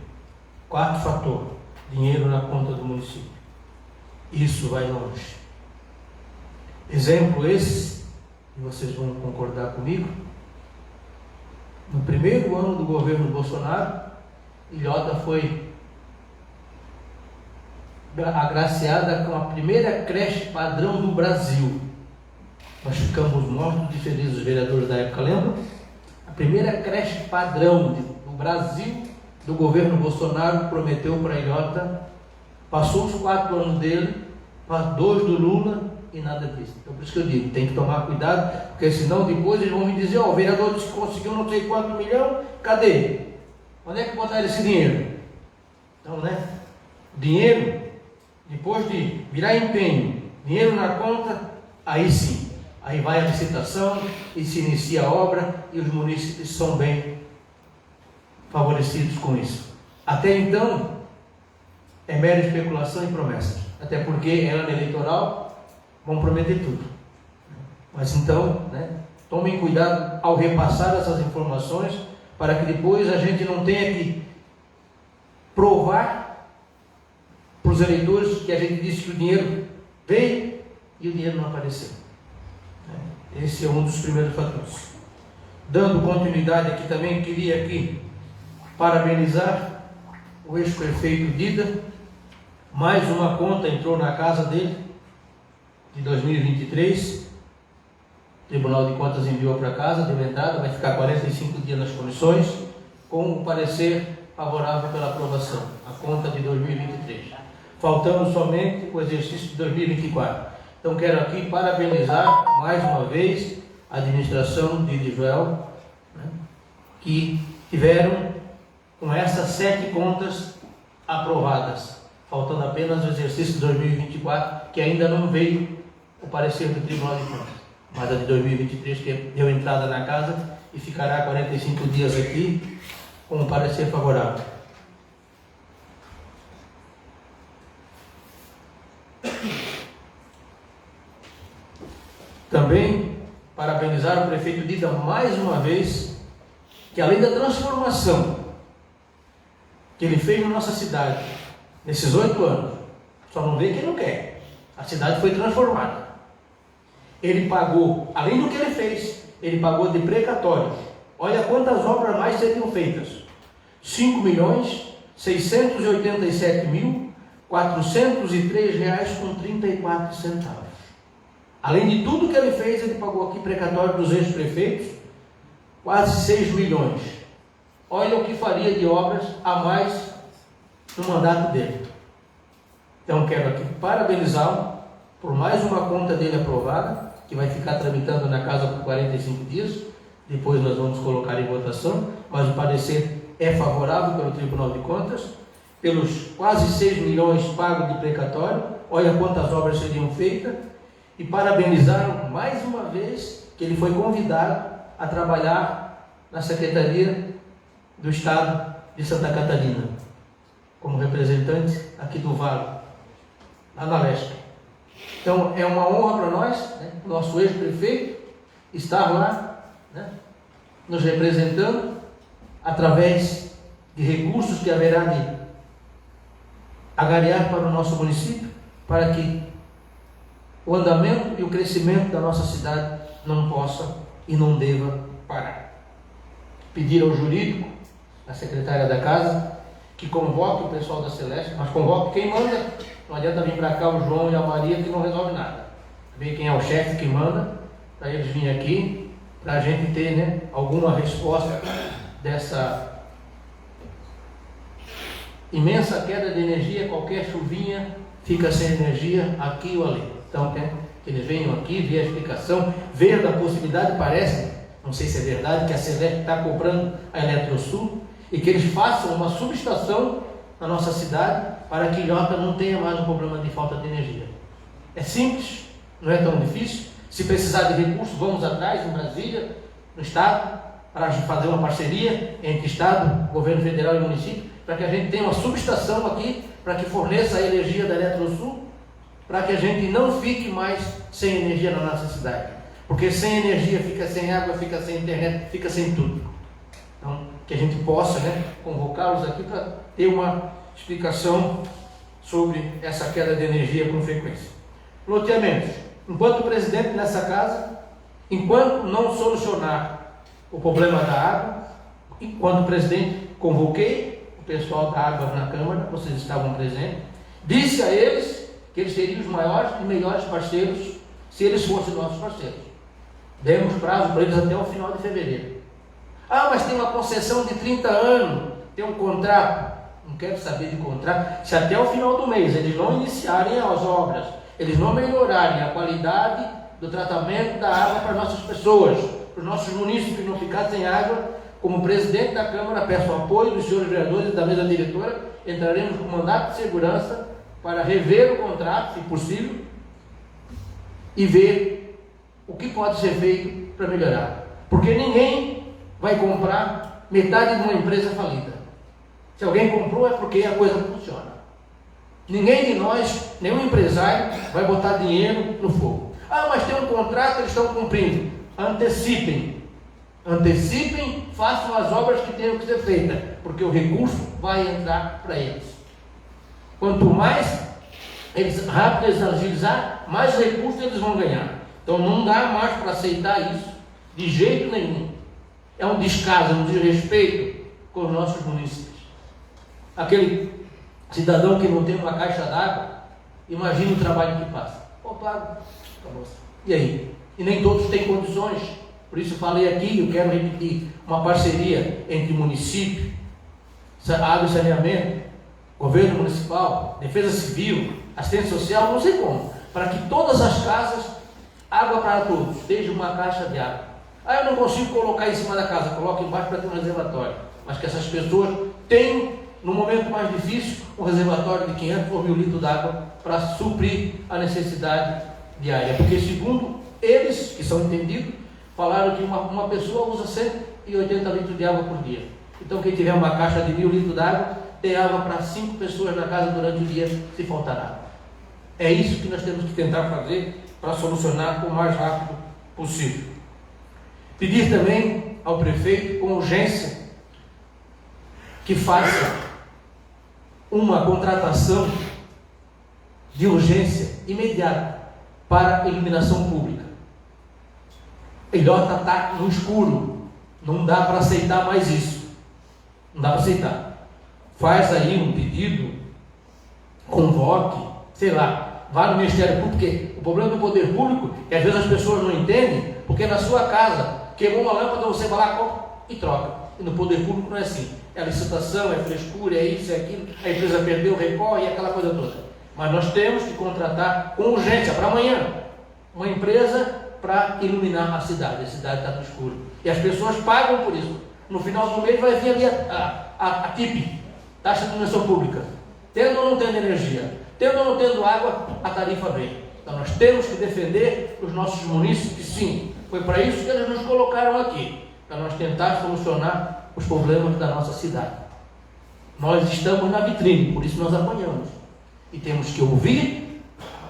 Quarto fator, dinheiro na conta do município. Isso vai longe. Exemplo esse, e vocês vão concordar comigo, no primeiro ano do governo Bolsonaro, Ilhota foi agraciada com a primeira creche padrão do Brasil. Nós ficamos mortos de felizes, os vereadores da época, lembram? A primeira creche padrão do Brasil, do governo Bolsonaro, prometeu para Ilhota. Passou os 4 anos dele, 2 do Lula e nada disso. Então por isso que eu digo, tem que tomar cuidado, porque senão depois eles vão me dizer, o vereador disse que conseguiu não sei quanto milhão, cadê? Onde é que botaram esse dinheiro? Então, dinheiro, depois de virar empenho, dinheiro na conta, aí sim, aí vai a licitação e se inicia a obra e os munícipes são bem favorecidos com isso. Até então, é mera especulação e promessas, até porque é ano eleitoral, vão prometer tudo. Mas então, tomem cuidado ao repassar essas informações, para que depois a gente não tenha que provar para os eleitores que a gente disse que o dinheiro veio e o dinheiro não apareceu. Esse é um dos primeiros fatores. Dando continuidade aqui também, queria aqui parabenizar o ex-prefeito Dida. Mais uma conta entrou na casa dele, de 2023. O Tribunal de Contas enviou para casa, deu entrada, vai ficar 45 dias nas comissões, com o parecer favorável pela aprovação, a conta de 2023. Faltando somente o exercício de 2024. Então quero aqui parabenizar mais uma vez a administração de Joel, que tiveram com essas 7 contas aprovadas, faltando apenas o exercício de 2024, que ainda não veio o parecer do Tribunal de Contas. Mas a de 2023 que deu entrada na casa e ficará 45 dias aqui com um parecer favorável. Também parabenizar o prefeito Dida mais uma vez, que além da transformação que ele fez na nossa cidade, nesses 8 anos, só não vê quem não quer, a cidade foi transformada. Ele pagou, além do que ele fez, ele pagou de precatórios. Olha quantas obras mais seriam feitas: 5.687.403 reais com 34 centavos. Além de tudo que ele fez, ele pagou aqui precatório dos ex-prefeitos, quase 6 milhões. Olha o que faria de obras a mais no mandato dele. Então quero aqui parabenizá-lo por mais uma conta dele aprovada, que vai ficar tramitando na casa por 45 dias. Depois nós vamos colocar em votação, mas o parecer é favorável pelo Tribunal de Contas, pelos quase 6 milhões pagos de precatório. Olha quantas obras seriam feitas, e parabenizar mais uma vez que ele foi convidado a trabalhar na Secretaria do Estado de Santa Catarina, como representante aqui do Vale, lá na Leste. Então é uma honra para nós, né, nosso ex-prefeito estar lá, né, nos representando através de recursos que haverá de agariar para o nosso município, para que o andamento e o crescimento da nossa cidade não possa e não deva parar. Pedir ao jurídico, a secretária da casa, que convoque o pessoal da Celeste, mas convoque quem manda. Não adianta vir para cá o João e a Maria, que não resolve nada. Ver quem é o chefe que manda, para eles virem aqui, para a gente ter, né, alguma resposta dessa imensa queda de energia. Qualquer chuvinha fica sem energia aqui ou ali. Então, que eles venham aqui, ver a explicação, ver da possibilidade, parece, não sei se é verdade, que a Celeste está comprando a Eletrosul, e que eles façam uma subestação na nossa cidade, para que Jota não tenha mais um problema de falta de energia. É simples, não é tão difícil. Se precisar de recursos, vamos atrás, em Brasília, no Estado, para fazer uma parceria entre Estado, Governo Federal e município, para que a gente tenha uma subestação aqui, para que forneça a energia da Eletrosul, para que a gente não fique mais sem energia na nossa cidade. Porque sem energia fica sem água, fica sem internet, fica sem tudo. Então, que a gente possa, né, convocá-los aqui para ter uma explicação sobre essa queda de energia com frequência. Loteamentos. Enquanto presidente nessa casa, enquanto não solucionar o problema da água, enquanto presidente, convoquei o pessoal da água na Câmara, vocês estavam presentes, disse a eles que eles seriam os maiores e melhores parceiros se eles fossem nossos parceiros. Demos prazo para eles até o final de fevereiro. Ah, mas tem uma concessão de 30 anos, tem um contrato. Não quero saber de contrato. Se até o final do mês eles não iniciarem as obras, eles não melhorarem a qualidade do tratamento da água para nossas pessoas, para os nossos munícipes não ficarem sem água, como presidente da Câmara, peço o apoio dos senhores vereadores e da mesa diretora, entraremos com mandato de segurança para rever o contrato, se possível, e ver o que pode ser feito para melhorar. Porque ninguém vai comprar metade de uma empresa falida. Se alguém comprou é porque a coisa funciona. Ninguém de nós, nenhum empresário, vai botar dinheiro no fogo. Ah, mas tem um contrato, eles estão cumprindo. Antecipem. Antecipem, façam as obras que tenham que ser feitas, porque o recurso vai entrar para eles. Quanto mais eles rápido eles agilizar, mais recursos eles vão ganhar. Então não dá mais para aceitar isso de jeito nenhum. É um descaso, um desrespeito com os nossos municípios. Aquele cidadão que não tem uma caixa d'água, imagina o trabalho que passa. Pô, pago, acabou. E aí? E nem todos têm condições. Por isso falei aqui, eu quero repetir, uma parceria entre município, água e saneamento, governo municipal, defesa civil, assistência social, não sei como, para que todas as casas, água para todos, desde uma caixa de água. Ah, eu não consigo colocar em cima da casa, coloco embaixo para ter um reservatório. Mas que essas pessoas tenham, no momento mais difícil, um reservatório de 500 ou 1000 litros d'água para suprir a necessidade diária. Porque segundo eles, que são entendidos, falaram que uma pessoa usa 180 litros de água por dia. Então quem tiver uma caixa de 1000 litros d'água, tem água para 5 pessoas na casa durante o dia, se faltar água. É isso que nós temos que tentar fazer para solucionar o mais rápido possível. Pedir também ao prefeito, com urgência, que faça uma contratação de urgência imediata para a iluminação pública. A ilhota está no escuro, não dá para aceitar mais isso, não dá para aceitar. Faz aí um pedido, convoque, sei lá, vá no Ministério Público, porque o problema do poder público é que às vezes as pessoas não entendem, porque na sua casa queimou uma lâmpada, você vai lá, compra e troca. E no poder público não é assim. É licitação, é frescura, é isso, é aquilo, a empresa perdeu, recorre e aquela coisa toda. Mas nós temos que contratar com urgência, para amanhã, uma empresa para iluminar a cidade está no escuro. E as pessoas pagam por isso. No final do mês vai vir ali a TIP, taxa de iluminação pública. Tendo ou não tendo energia, tendo ou não tendo água, a tarifa vem. Então nós temos que defender os nossos munícipes, sim. Foi para isso que eles nos colocaram aqui, para nós tentar solucionar os problemas da nossa cidade. Nós estamos na vitrine, por isso nós apanhamos. E temos que ouvir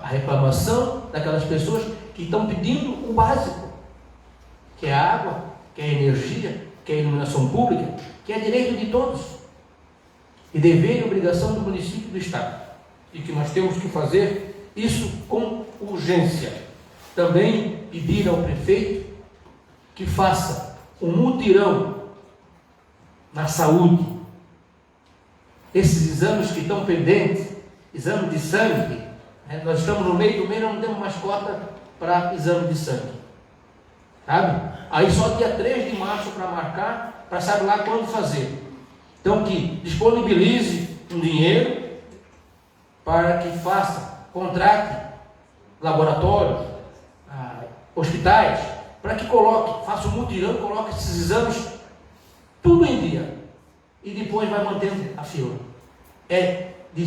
a reclamação daquelas pessoas que estão pedindo o básico, que é a água, que é a energia, que é a iluminação pública, que é direito de todos, e dever e obrigação do município e do Estado. E que nós temos que fazer isso com urgência. Também pedir ao prefeito que faça um mutirão na saúde. Esses exames que estão pendentes, exame de sangue, nós estamos no meio do mês, não temos mais cota para exame de sangue, sabe? Aí só dia 3 de março para marcar, para saber lá quando fazer. Então que disponibilize um dinheiro para que faça, contrate laboratórios, hospitais, para que faça um mutirão, coloque esses exames tudo em dia e depois vai mantendo a fila. É de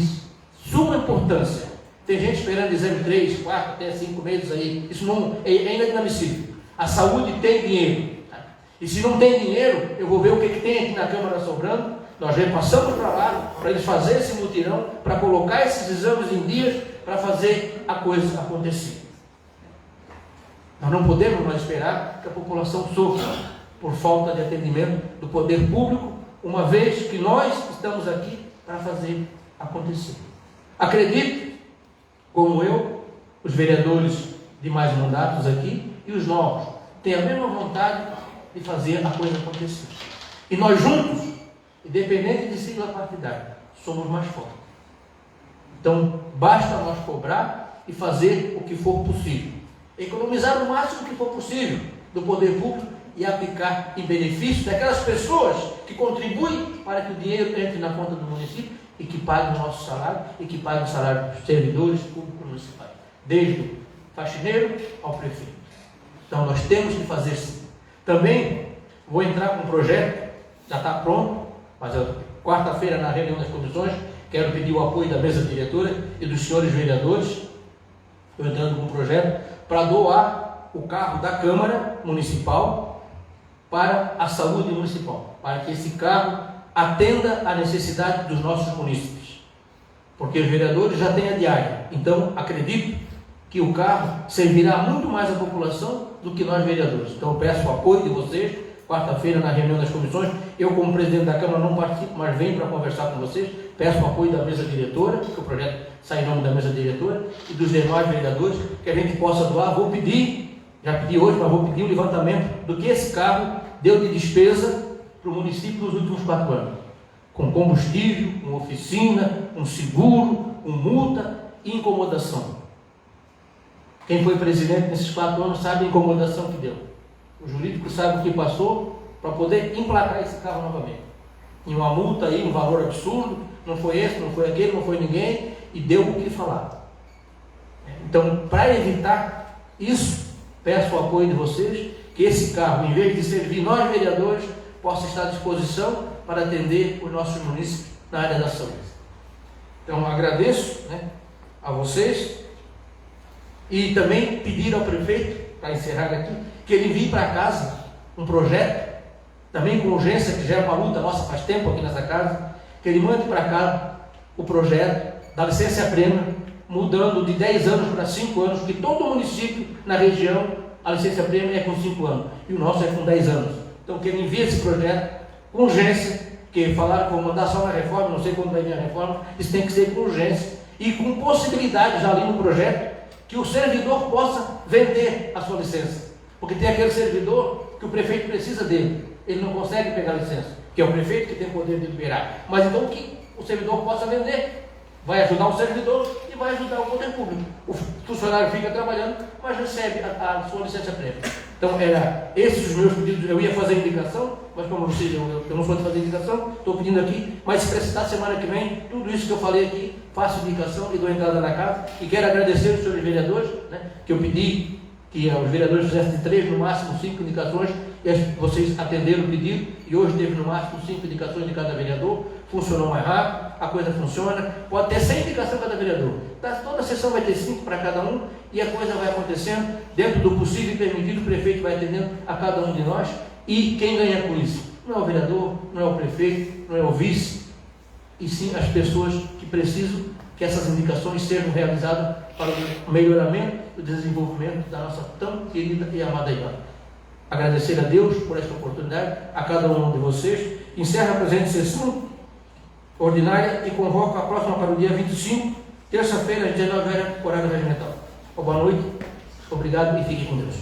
suma importância. Tem gente esperando exame 3, 4, até 5 meses aí. Isso não é inadmissível. A saúde tem dinheiro. E se não tem dinheiro, eu vou ver o que tem aqui na Câmara sobrando. Nós repassamos para lá, para eles fazerem esse mutirão, para colocar esses exames em dias, para fazer a coisa acontecer. Nós não podemos mais esperar que a população sofra por falta de atendimento do poder público, uma vez que nós estamos aqui para fazer acontecer. Acredito, como eu, os vereadores de mais mandatos aqui e os novos, têm a mesma vontade de fazer a coisa acontecer. E nós juntos, independente de sigla partidária, somos mais fortes. Então, basta nós cobrar e fazer o que for possível. Economizar o máximo que for possível do poder público e aplicar em benefício daquelas pessoas que contribuem para que o dinheiro entre na conta do município e que paguem o nosso salário e que paguem o salário dos servidores públicos municipais, desde o faxineiro ao prefeito. Então nós temos que fazer isso. Também vou entrar com um projeto, já está pronto, mas quarta-feira na reunião das comissões, quero pedir o apoio da mesa diretora e dos senhores vereadores, estou entrando com um projeto para doar o carro da Câmara Municipal para a saúde municipal, para que esse carro atenda à necessidade dos nossos munícipes, porque os vereadores já têm a diária. Então acredito que o carro servirá muito mais à população do que nós vereadores. Então eu peço o apoio de vocês, quarta-feira na reunião das comissões. Eu, como presidente da Câmara, não participo, mas venho para conversar com vocês. Peço o apoio da mesa diretora, porque o projeto sai em nome da mesa diretora, e dos demais vereadores, que a gente possa doar. Vou pedir, já pedi hoje, mas vou pedir um levantamento do que esse carro deu de despesa para o município nos últimos 4 anos. Com combustível, com oficina, com seguro, com multa e incomodação. Quem foi presidente nesses 4 anos sabe a incomodação que deu. O jurídico sabe o que passou para poder emplacar esse carro novamente. E uma multa aí, um valor absurdo, não foi esse, não foi aquele, não foi ninguém, e deu o que falar. Então, para evitar isso, peço o apoio de vocês, que esse carro, em vez de servir nós vereadores, possa estar à disposição para atender os nossos munícipes na área da saúde. Então, agradeço a vocês e também pedir ao prefeito, para encerrar aqui, que ele envie para casa um projeto, também com urgência, que já é uma luta nossa faz tempo aqui nessa casa, que ele mande para cá o projeto da licença plena, mudando de 10 anos para 5 anos, que todo município na região a licença prêmio é com 5 anos e o nosso é com 10 anos. Então, que ele envie esse projeto com urgência, que falaram que vão mandar só na reforma, não sei quando vai vir a reforma, isso tem que ser com urgência e com possibilidade já ali no projeto que o servidor possa vender a sua licença. Porque tem aquele servidor que o prefeito precisa dele, ele não consegue pegar a licença, que é o prefeito que tem o poder de liberar. Mas então que o servidor possa vender, vai ajudar o servidor e vai ajudar o poder público. O funcionário fica trabalhando, mas recebe a sua licença prêmio. Então, era esses os meus pedidos. Eu ia fazer indicação, mas como vocês, eu não sou de fazer indicação, estou pedindo aqui, mas se precisar, semana que vem, tudo isso que eu falei aqui, faço indicação e dou entrada na casa. E quero agradecer os senhores vereadores, né, que eu pedi que os vereadores fizessem de 3, no máximo 5 indicações, e vocês atenderam o pedido, e hoje teve no máximo 5 indicações de cada vereador, funcionou mais rápido, a coisa funciona, pode ter 100 indicações cada vereador, toda a sessão vai ter 5 para cada um, e a coisa vai acontecendo, dentro do possível e permitido, o prefeito vai atendendo a cada um de nós, e quem ganha com isso? Não é o vereador, não é o prefeito, não é o vice, e sim as pessoas que precisam que essas indicações sejam realizadas para o melhoramento e o desenvolvimento da nossa tão querida e amada Ilha. Agradecer a Deus por esta oportunidade, a cada um de vocês. Encerro a presente sessão ordinária e convoco a próxima para o dia 25, terça-feira, às 19 horas, horário regimental. Boa noite, obrigado e fique com Deus.